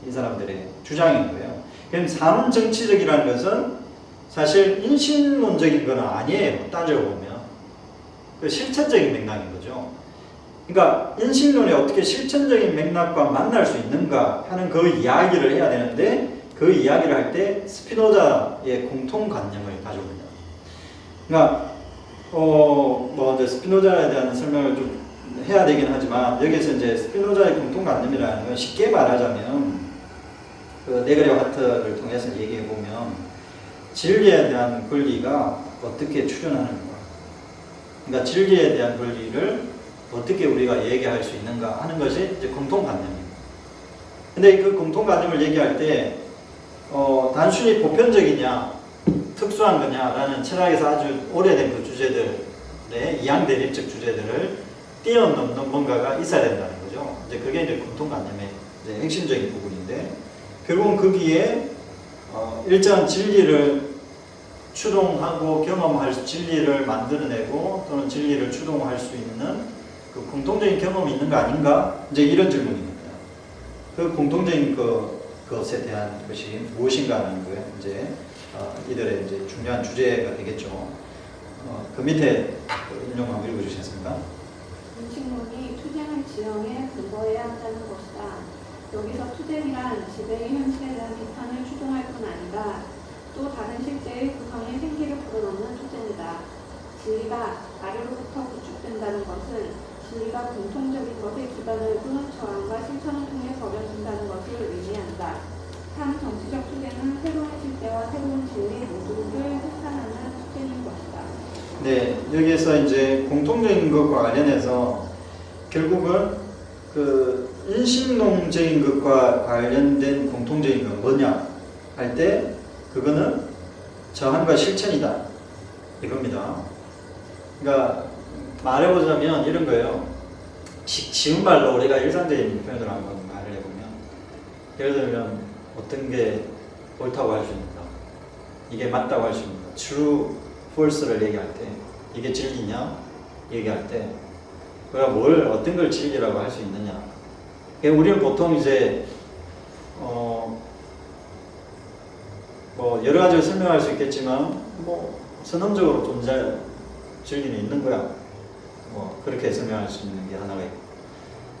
이 사람들의 주장인 거예요. 그럼 사문정치적이라는 것은 사실 인식론적인 건 아니에요. 따져보면 그 실천적인 맥락인 거죠. 그러니까 인식론이 어떻게 실천적인 맥락과 만날 수 있는가 하는 그 이야기를 해야 되는데, 그 이야기를 할 때 스피노자의 공통관념을 가져옵니다. 그러니까 뭐 이제 스피노자에 대한 설명을 좀 해야 되긴 하지만, 여기서 이제 스피노자의 공통관념이라는 건 쉽게 말하자면 그 네그레 하트를 통해서 얘기해 보면 진리에 대한 권리가 어떻게 출현하는가, 그러니까 진리에 대한 권리를 어떻게 우리가 얘기할 수 있는가 하는 것이 이제 공통관념입니다. 근데 그 공통관념을 얘기할 때 단순히 보편적이냐 특수한 거냐라는 철학에서 아주 오래된 그 주제들을 내 이양 대립적 주제들을 뛰어넘는 뭔가가 있어야 된다는 거죠. 이제 그게 이제 공통관념의 이제 핵심적인 부분인데, 결국은 거기에 일정한 진리를 추동하고 경험할 진리를 만들어내고 또는 진리를 추동할 수 있는 그 공통적인 경험이 있는 거 아닌가? 이제 이런 질문입니다. 그 공통적인 것에 대한 것이 무엇인가라는 거예요. 이제 이들의 이제 중요한 주제가 되겠죠. 그 밑에 인용 한번 읽어주시겠습니까? 문식문이 투쟁을 지형에 근거해야 한다는 것이다. 여기서 투쟁이란 지배의 현실에 대한 비판을 추동할 뿐 아니라 또 다른 실제의 구성의 생기를 불어넣는 투쟁이다. 진리가 아래로부터 구축된다는 것은 진리가 공통적인 것에 기반을 둔 저항과 실천을 통해 벌어진다는 것을 의미한다. 참 정치적 투쟁은 새로운 실제와 새로운 진리 모두를 획산하는 투쟁인 것이다. 네, 여기에서 이제 공통적인 것과 관련해서 결국은 그 인식론적인 것과 관련된 공통적인 건 뭐냐 할 때 그거는 저항과 실천이다 이겁니다. 그러니까 말해보자면 이런 거예요. 쉬운 말로 우리가 일상적인 표현으로 한번 말을 해보면, 예를 들면 어떤 게 옳다고 할 수 있는가, 이게 맞다고 할 수 있는가, true, false를 얘기할 때 이게 진리냐 얘기할 때 우리가 어떤 걸 진리라고 할 수 있느냐. 우리는 보통 이제 뭐 여러 가지로 설명할 수 있겠지만 뭐 선언적으로 존재할 진리는 있는 거야. 뭐 그렇게 설명할 수 있는 게 하나가 있고,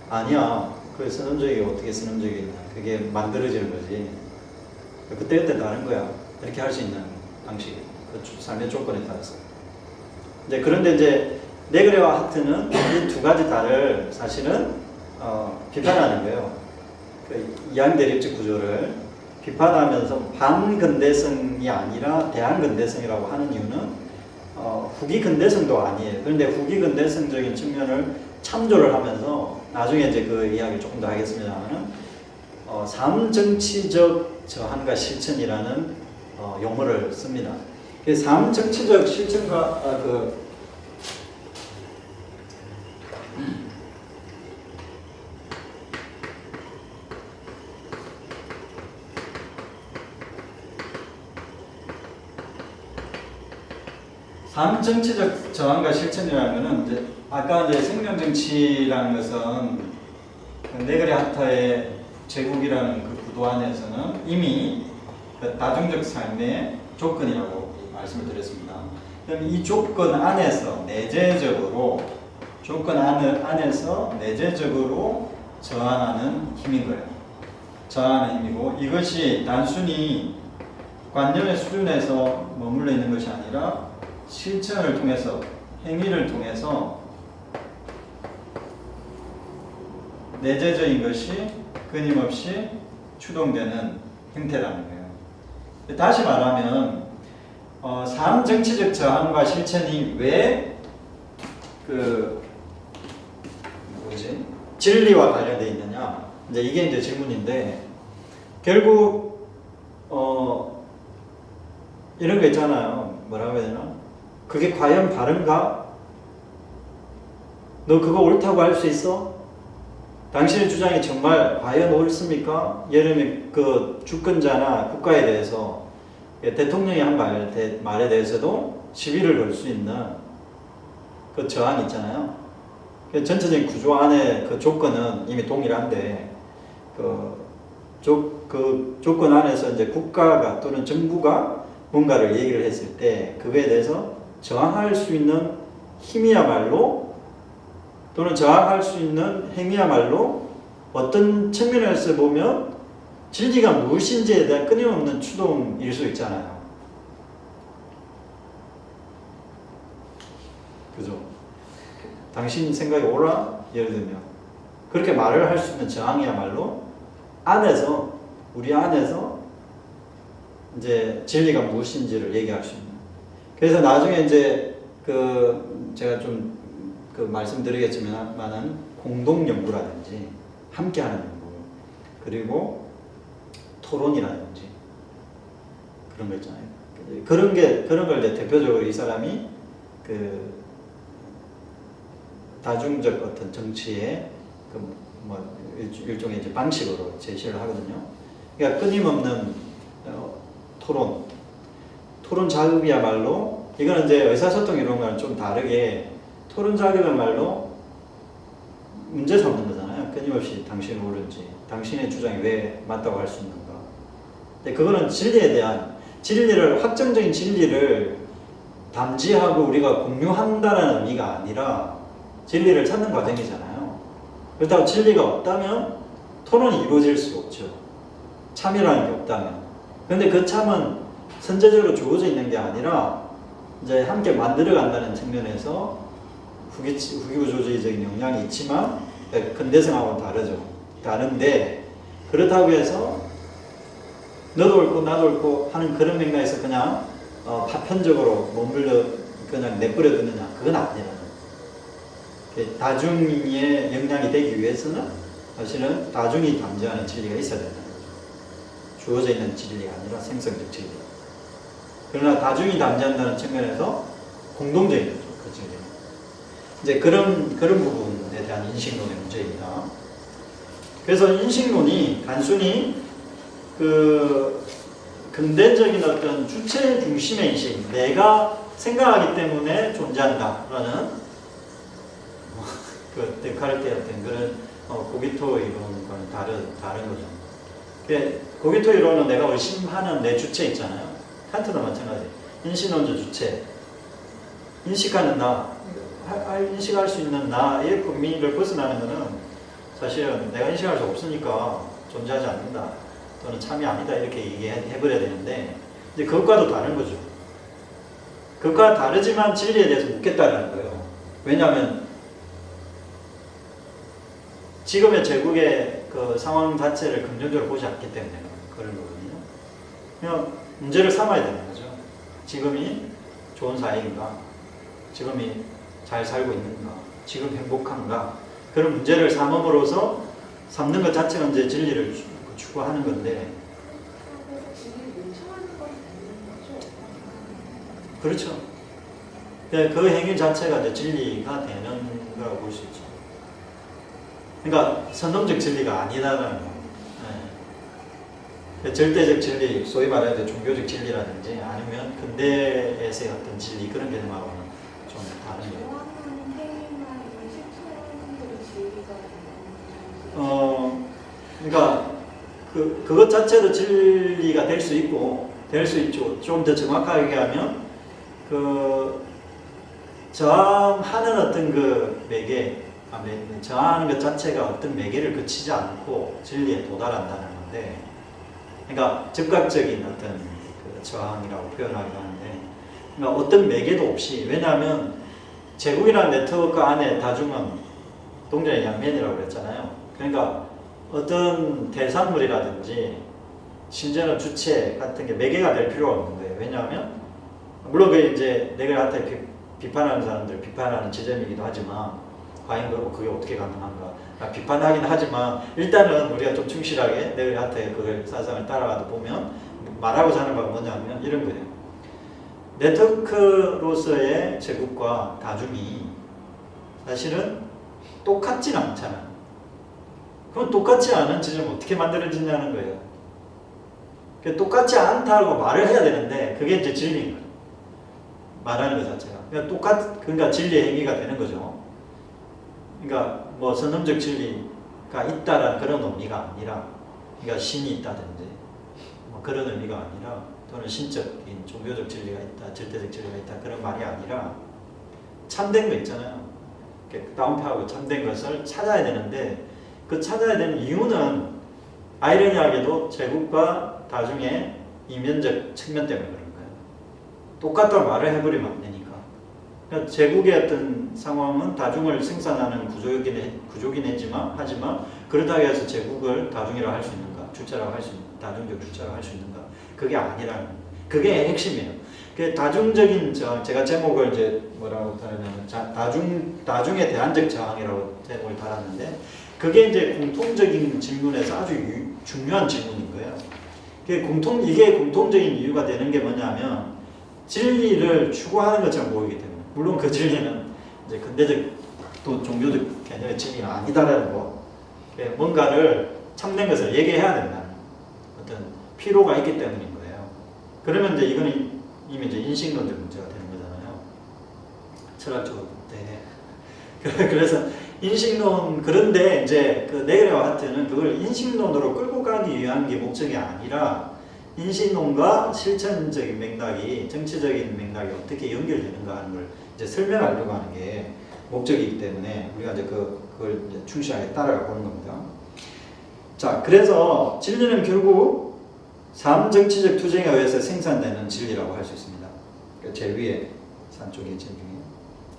아니야. 그 선언적이 어떻게 선언적이냐. 그게 만들어지는 거지. 그때그때 다른 거야. 이렇게 할 수 있는 방식. 그 삶의 조건에 따라서. 이제 그런데 이제 네그레와 하트는 이 두 가지 다를 사실은 비판하는 거예요. 그 이양대립적 구조를 비판하면서 반근대성이 아니라 대한근대성이라고 하는 이유는 후기 근대성도 아니에요. 그런데 후기 근대성적인 측면을 참조를 하면서 나중에 이제 그 이야기를 조금 더 하겠습니다만은 삶정치적 저항과 실천이라는 용어를 씁니다. 그 삶정치적 실천과 삶정치적 저항과 실천이라는 것은 이제 아까 이제 생명정치라는 것은 네그레 하타의 제국이라는 그 구도 안에서는 이미 그 다중적 삶의 조건이라고 말씀을 드렸습니다. 그럼 이 조건 안에서 내재적으로 저항하는 힘인 거예요. 저항하는 힘이고, 이것이 단순히 관념의 수준에서 머물러 있는 것이 아니라 실천을 통해서, 행위를 통해서 내재적인 것이 끊임없이 추동되는 형태라는 거예요. 다시 말하면 삶정치적 저항과 실천이 왜 진리와 관련되어 있느냐, 이제 이게 이제 질문인데, 결국 이런 거 있잖아요. 뭐라고 해야 되나? 그게 과연 바른가? 너 그거 옳다고 할 수 있어? 당신의 주장이 정말 과연 옳습니까? 예를 들면 그 주권자나 국가에 대해서 대통령이 한 말에 대해서도 시비를 걸 수 있는 그 저항이 있잖아요. 그 전체적인 구조 안에 그 조건은 이미 동일한데 그 조건 안에서 이제 국가가 또는 정부가 뭔가를 얘기를 했을 때 그거에 대해서 저항할 수 있는 힘이야말로, 또는 저항할 수 있는 행위야말로 어떤 측면에서 보면 진리가 무엇인지에 대한 끊임없는 추동일 수 있잖아요. 그죠? 당신 생각이 옳아? 예를 들면 그렇게 말을 할 수 있는 저항이야말로 우리 안에서 이제 진리가 무엇인지를 얘기할 수 있는. 그래서 나중에 이제 제가 좀 말씀드리겠지만은 공동 연구라든지 함께하는 연구, 그리고 토론이라든지 그런 거 있잖아요. 그런 걸 이제 대표적으로 이 사람이 다중적 어떤 정치의 뭐 일종의 이제 방식으로 제시를 하거든요. 그러니까 끊임없는 토론 작업이야말로 이거는 이제 의사소통 이런 거랑 좀 다르게 토론 작업이야말로 문제 삼는 거잖아요. 끊임없이 당신은 옳은지, 당신의 주장이 왜 맞다고 할 수 있는가. 근데 그거는 진리에 대한 확정적인 진리를 담지하고 우리가 공유한다는 의미가 아니라 진리를 찾는 과정이잖아요. 그렇다고 진리가 없다면 토론이 이루어질 수 없죠. 참이라는 게 없다면. 그런데 그 참은 선제적으로 주어져 있는 게 아니라 이제 함께 만들어간다는 측면에서 후기구조주의적인 영향이 있지만 근대성하고는 다르죠. 다른데 그렇다고 해서 너도 옳고 나도 옳고 하는 그런 맥락에서 그냥 파편적으로 머물러 그냥 내버려 두느냐, 그건 아니라는 거예요. 다중의 영향이 되기 위해서는 사실은 다중이 담지하는 진리가 있어야 된다는 거죠. 주어져 있는 진리가 아니라 생성적 진리. 그러나 다중이 담지한다는 측면에서 공동적인 거죠, 그 진리는. 이제 그런 부분에 대한 인식론의 문제입니다. 그래서 인식론이 단순히 그 근대적인 어떤 주체 중심의 인식, 내가 생각하기 때문에 존재한다라는 그 데카르트의 어떤 그런 고기토 이론과는 다른 거죠. 고기토 이론은 내가 의심하는 내 주체 있잖아요. 칸트도 마찬가지. 인식론적 주체, 인식하는 나, 인식할 수 있는 나의 범위를 벗어나는 것은 사실은 내가 인식할 수 없으니까 존재하지 않는다. 또는 참이 아니다 이렇게 얘기해버려야 되는데 이제 그것과도 다른 거죠. 그것과 다르지만 진리에 대해서 묻겠다는 거예요. 왜냐하면 지금의 제국의 그 상황 자체를 긍정적으로 보지 않기 때문에 그런 거거든요. 그냥 문제를 삼아야 되는 거죠. 지금이 좋은 사회인가? 지금이 잘 살고 있는가? 지금 행복한가? 그런 문제를 삼음으로써 삼는 것 자체가 이제 진리를 추구하는 건데. 그렇죠. 그 행위 자체가 이제 진리가 되는 거라고 볼 수 있죠. 그러니까 선동적 진리가 아니다라는 거. 네. 절대적 진리, 소위 말하는 종교적 진리라든지 아니면 근대에서의 어떤 진리 그런 개념하고는 좀 다른 거예요. 그러니까 그것 자체도 진리가 될 수 있고 될 수 있죠. 좀 더 정확하게 얘기하면 그 저항하는 어떤 그 매개, 저항하는 것 자체가 어떤 매개를 거치지 않고 진리에 도달한다는 건데, 그러니까 즉각적인 어떤 그 저항이라고 표현하기도 하는데, 그러니까 어떤 매개도 없이, 왜냐하면 제국이라는 네트워크 안에 다중은 동전의 양면이라고 그랬잖아요. 그러니까 어떤 대상물이라든지 심지어는 주체 같은 게 매개가 될 필요가 없는 거예요. 왜냐하면 물론 그 이제 내가 비판하는 사람들 비판하는 지점이기도 하지만 과연 그게 어떻게 가능한가 비판하긴 하지만 일단은 우리가 좀 충실하게 내가한테 그 사상을 따라가다 보면 말하고자 하는 바가 뭐냐면 이런 거예요. 네트워크로서의 제국과 다중이 사실은 똑같진 않잖아요. 그럼 똑같지 않은 지점이 어떻게 만들어지냐는 거예요. 똑같지 않다고 말을 해야 되는데 그게 이제 진리인 거예요. 말하는 것 자체가. 그러니까 진리의 행위가 되는 거죠. 그러니까 뭐 선언적 진리가 있다라는 그런 의미가 아니라, 그러니까 신이 있다든지 뭐 그런 의미가 아니라, 또는 신적인 종교적 진리가 있다, 절대적 진리가 있다 그런 말이 아니라 참된 거 있잖아요. 다운표하고 참된 것을 찾아야 되는데 그 찾아야 되는 이유는 아이러니하게도 제국과 다중의 이면적 측면 때문에 그런 거예요. 똑같다고 말을 해버리면 안 되니까. 그러니까 제국의 어떤 상황은 다중을 생산하는 구조긴 하지만 그렇다고 해서 제국을 다중이라고 할 수 있는가, 주체라고 할 수 있는가, 다중적 주체라고 할 수 있는가, 그게 아니라는 거예요. 그게 핵심이에요. 다중적인 저항, 제가 제목을 이제 뭐라고 달았냐면 다중의 대안적 저항이라고 제목을 달았는데, 그게 이제 공통적인 질문에서 아주 중요한 질문인 거예요. 이게 공통적인 이유가 되는 게 뭐냐면 진리를 추구하는 것처럼 보이기 때문에. 물론 그 진리는 이제 근대적 또 종교적 개념의 진리는 아니다라는 거. 뭔가를 참된 것을 얘기해야 된다는 어떤 필요가 있기 때문인 거예요. 그러면 이제 이거는 이미 이제 인식론적 문제가 되는 거잖아요. 철학적으로 볼 때. 그래서 인식론, 그런데 이제 그 네그레와 하트는 그걸 인식론으로 끌고 가기 위한 게 목적이 아니라 인식론과 실천적인 맥락이, 정치적인 맥락이 어떻게 연결되는가 하는 걸 이제 설명하려고 하는 게 목적이기 때문에 우리가 이제 그걸 이제 충실하게 따라가 보는 겁니다. 자, 그래서 진리는 결국 삶 정치적 투쟁에 의해서 생산되는 진리라고 할 수 있습니다. 제일 위에 산 쪽에 진리.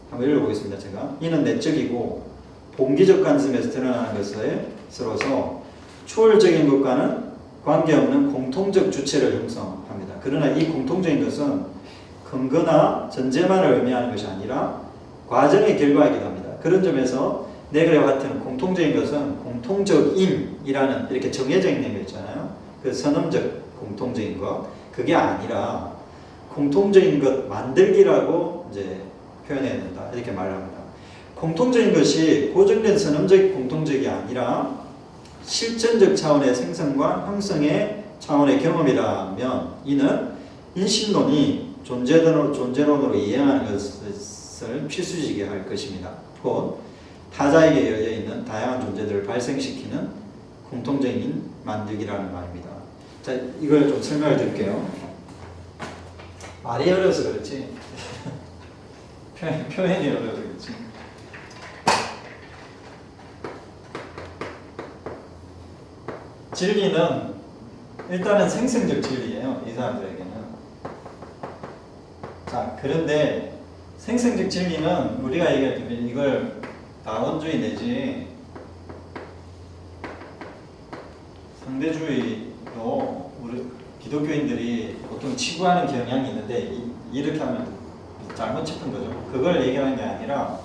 한번 읽어보겠습니다. 제가. 이는 내적이고 본기적 관점에서 드러나는 것으로서 추월적인 것과는 관계없는 공통적 주체를 형성합니다. 그러나 이 공통적인 것은 근거나 전제만을 의미하는 것이 아니라 과정의 결과이기도 합니다. 그런 점에서 네그레와 같은 공통적인 것은 공통적인이라는 이렇게 정해져 있는 거 있잖아요. 그 선언적 공통적인 것, 그게 아니라 공통적인 것 만들기라고 이제 표현해야 된다, 이렇게 말을 합니다. 공통적인 것이 고정된 선언적 공통적이 아니라 실전적 차원의 생성과 형성의 차원의 경험이라면 이는 인식론이 존재론으로 이해하는 것을 필수지게 할 것입니다. 곧 타자에게 열려있는 다양한 존재들을 발생시키는 공통적인 만들기라는 말입니다. 자, 이걸 좀 설명을 드릴게요. 말이 어려서 그렇지 표현이 어려서 그렇지. 진리는 일단은 생성적 진리예요. 이 사람들에게는. 자, 그런데 생성적 진리는 우리가 얘기할 때 이걸 다원주의 내지 상대주의로 우리 기독교인들이 보통 치부하는 경향이 있는데 이렇게 하면 잘못 짚은 거죠. 그걸 얘기하는 게 아니라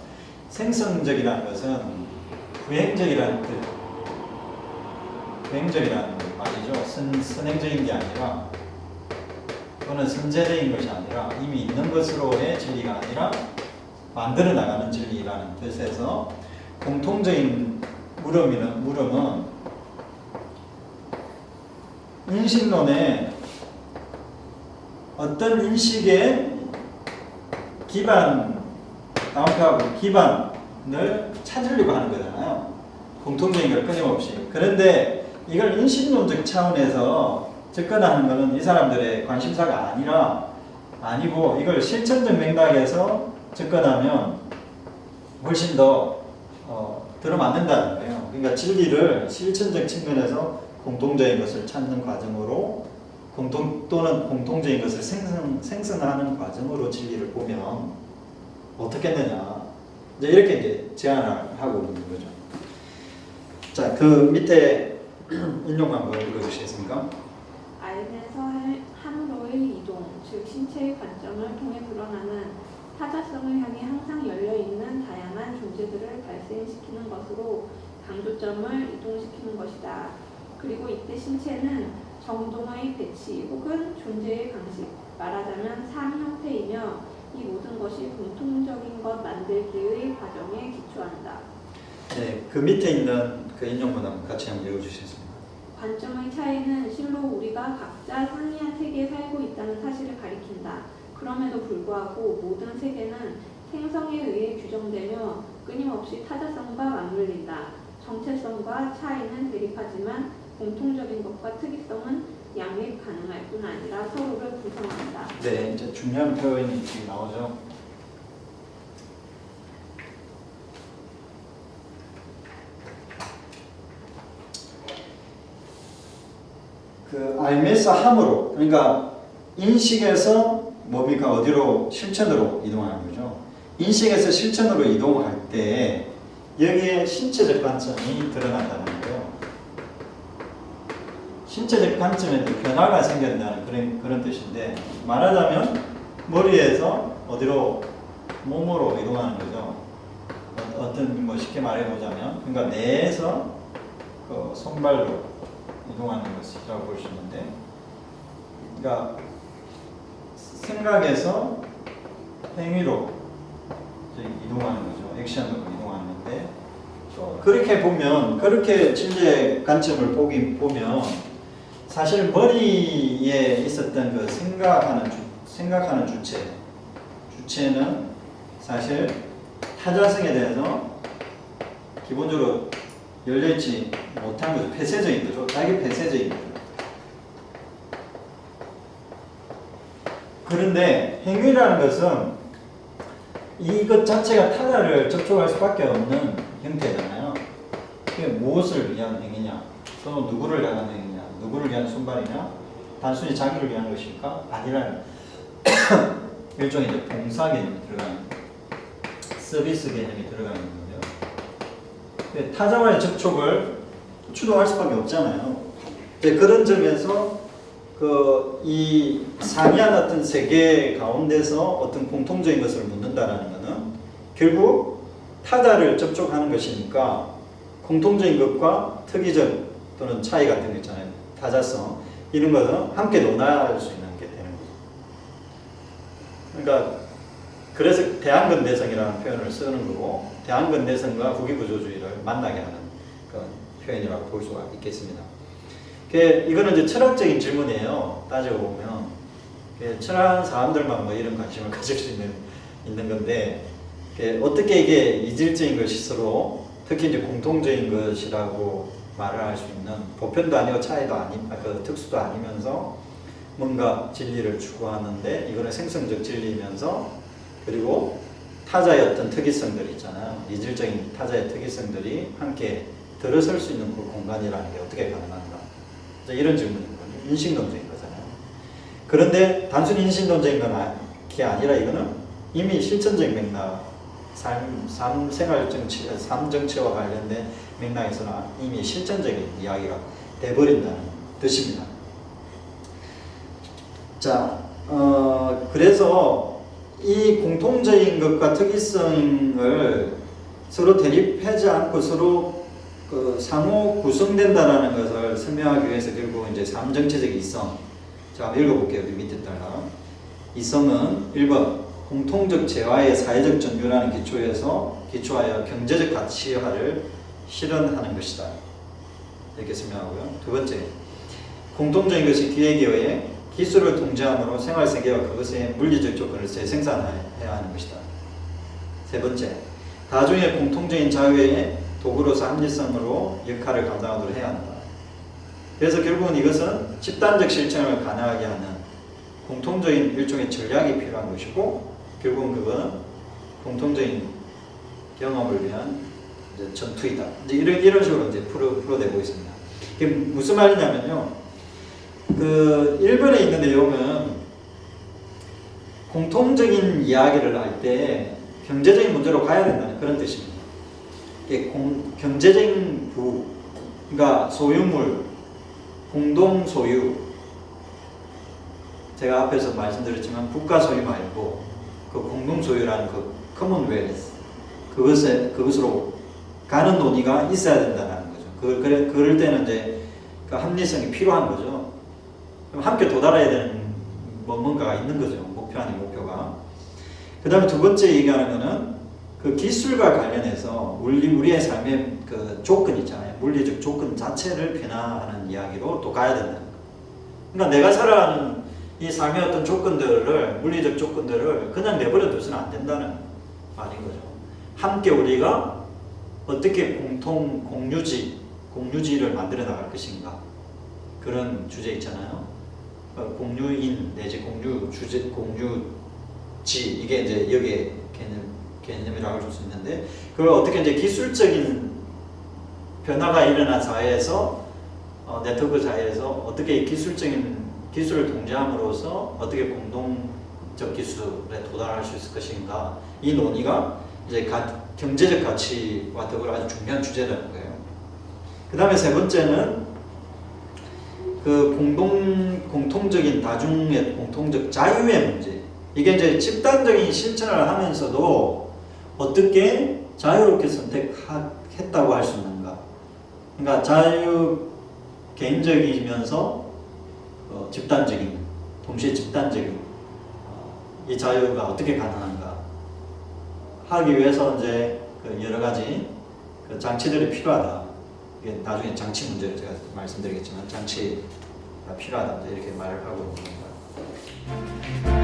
생성적이라는 것은 부행적이라는 뜻. 부행적이라는 말이죠. 선행적인 게 아니라 또는 선제적인 것이 아니라 이미 있는 것으로의 진리가 아니라 만들어 나가는 진리라는 뜻에서 공통적인 물음은 인식론의 어떤 인식의 다운표하고 기반을 찾으려고 하는 거잖아요. 공통적인 걸 끊임없이. 그런데 이걸 인식론적 차원에서 접근하는 것은 이 사람들의 관심사가 아니고 이걸 실천적 맥락에서 접근하면 훨씬 더 들어맞는다는 거예요. 그러니까 진리를 실천적 측면에서 공통적인 것을 찾는 과정으로 또는 공통적인 것을 생성하는 과정으로 진리를 보면 어떻겠느냐. 이제 이렇게 이제 제안을 하고 있는 거죠. 자, 그 밑에 인용 한번 읽어주시겠습니까? 알면서 함으로의 이동, 즉 신체의 관점을 통해 드러나는 타자성을 향해 항상 열려있는 다양한 존재들을 발생시키는 것으로 강조점을 이동시키는 것이다. 그리고 이때 신체는 정동의 배치 혹은 존재의 방식, 말하자면 삶 형태이며 이 모든 것이 공통적인 것 만들기의 과정에 기초한다. 네, 그 밑에 있는 그 인용문 같이 한번 읽어주시겠습니다. 관점의 차이는 실로 우리가 각자 상이한 세계에 살고 있다는 사실을 가리킨다. 그럼에도 불구하고 모든 세계는 생성에 의해 규정되며 끊임없이 타자성과 맞물린다. 정체성과 차이는 대립하지만 공통적인 것과 특이성은 양립 가능할 뿐 아니라 서로를 구성한다. 네, 이제 중요한 표현이 지금 나오죠. 그 알면서 함으로, 그러니까 인식에서 뭡니까? 어디로? 실천으로 이동하는 거죠. 인식에서 실천으로 이동할 때 여기에 신체적 관점이 드러난다는 거예요. 신체적 관점에 변화가 생긴다는 그런 뜻인데, 말하자면 머리에서 어디로? 몸으로 이동하는 거죠. 어떤 쉽게 말해보자면, 그러니까 뇌에서 그 손발로 이동하는 것이라고 볼 수 있는데, 그러니까 생각에서 행위로 이동하는 거죠. 액션으로 이동하는 그렇게 보면, 그렇게 진리의 관점을 보면 사실 머리에 있었던 그 생각하는 주체는 사실 타자성에 대해서 기본적으로 열려있지 못한 거죠. 폐쇄적인 거죠. 자기 폐쇄적인 거죠. 그런데 행위라는 것은 이것 자체가 타자를 접촉할 수밖에 없는 형태잖아요. 그게 무엇을 위한 행위냐? 또 누구를 향한 행위냐? 누구를 위한 순발이냐? 단순히 자기를 위한 것일까? 아니라는 일종의 이제 봉사 개념이 들어가는 서비스 개념이 들어가는 건데요. 타자와의 접촉을 추동할 수밖에 없잖아요. 그런 점에서 이 상이한 어떤 세계 가운데서 어떤 공통적인 것을 묻는다라는 것은 결국 타자를 접촉하는 것이니까 공통적인 것과 특이적 또는 차이 같은 거 있잖아요. 타자성 이런 것은 함께 논할 수 있는 게 되는 거죠. 그러니까 그래서 대한근대성이라는 표현을 쓰는 거고 대한근대성과 후기구조주의를 만나게 하는 그런 표현이라고 볼 수가 있겠습니다. 이거는 이제 철학적인 질문이에요. 따지고 보면 철학하는 사람들만 뭐 이런 관심을 가질 수 있는 건데 어떻게 이게 이질적인 것이 서로 특히 이제 공통적인 것이라고 말을 할 수 있는 보편도 아니고 차이도 특수도 아니면서 뭔가 진리를 추구하는데 이거는 생성적 진리이면서 그리고 타자의 어떤 특이성들이 있잖아요. 이질적인 타자의 특이성들이 함께 들어설 수 있는 그 공간이라는 게 어떻게 가능한가? 이런 질문인 거죠. 인식론적인 거잖아요. 그런데 단순히 인식론적인 게 아니라 이거는 이미 실천적 맥락, 생활 정치, 삶 정치와 관련된 맥락에서는 이미 실천적인 이야기가 돼버린다는 뜻입니다. 자, 그래서 이 공통적인 것과 특이성을 서로 대립하지 않고 서로 상호 구성된다라는 것을 설명하기 위해서 결국 이제 삼정체적 이성. 자, 한번 읽어볼게요. 여기 밑에 따라. 이성은 1번 공통적 재화의 사회적 전유라는 기초하여 경제적 가치화를 실현하는 것이다. 이렇게 설명하고요. 두 번째, 공통적인 것이 기회기여에 기술을 통제함으로 생활세계와 그것의 물리적 조건을 재생산해야 하는 것이다. 세 번째, 다중의 공통적인 자유의 도구로서 합리성으로 역할을 감당하도록 해야 한다. 그래서 결국은 이것은 집단적 실천을 가능하게 하는 공통적인 일종의 전략이 필요한 것이고 결국은 그건 공통적인 경험을 위한 이제 전투이다. 이제 이런 식으로 이제 풀어내고 있습니다. 이게 무슨 말이냐면요. 일본에 있는 내용은 공통적인 이야기를 할 때 경제적인 문제로 가야 된다는 그런 뜻입니다. 경제적인 그러니까 소유물, 공동 소유. 제가 앞에서 말씀드렸지만 국가 소유 말고 그 공동 소유라는 그 커먼웰스 그것으로 가는 논의가 있어야 된다는 거죠. 그럴 때는 이제 그 합리성이 필요한 거죠. 그럼 함께 도달해야 되는 뭔가가 있는 거죠. 목표 아닌 목표가. 그 다음에 두 번째 얘기하는 거는 그 기술과 관련해서 우리의 삶의 그 조건 있잖아요. 물리적 조건 자체를 변화하는 이야기로 또 가야 된다는 거예요. 그러니까 내가 살아가는 이 삶의 어떤 조건들을, 물리적 조건들을 그냥 내버려 둬서는 안 된다는 말인 거죠. 함께 우리가 어떻게 공유지를 만들어 나갈 것인가. 그런 주제 있잖아요. 공유인 내지 공유지, 이게 이제 여기에 개념이라고 할 수 있는데, 그걸 어떻게 이제 기술적인 변화가 일어난 사회에서, 네트워크 사회에서 어떻게 기술을 통제함으로써 어떻게 공동적 기술에 도달할 수 있을 것인가. 이 논의가 이제 경제적 가치와 더불어 아주 중요한 주제라는 거예요. 그 다음에 세 번째는 그 공통적인 다중의 공통적 자유의 문제. 이게 이제 집단적인 실천을 하면서도 어떻게 자유롭게 선택했다고 할 수 있는가. 그러니까 개인적이면서 집단적인, 동시에 집단적인 이 자유가 어떻게 가능한가 하기 위해서 이제 그 여러 가지 그 장치들이 필요하다. 이게 나중에 장치 문제를 제가 말씀드리겠지만 장치가 필요하다 이렇게 말을 하고 있는 겁니다.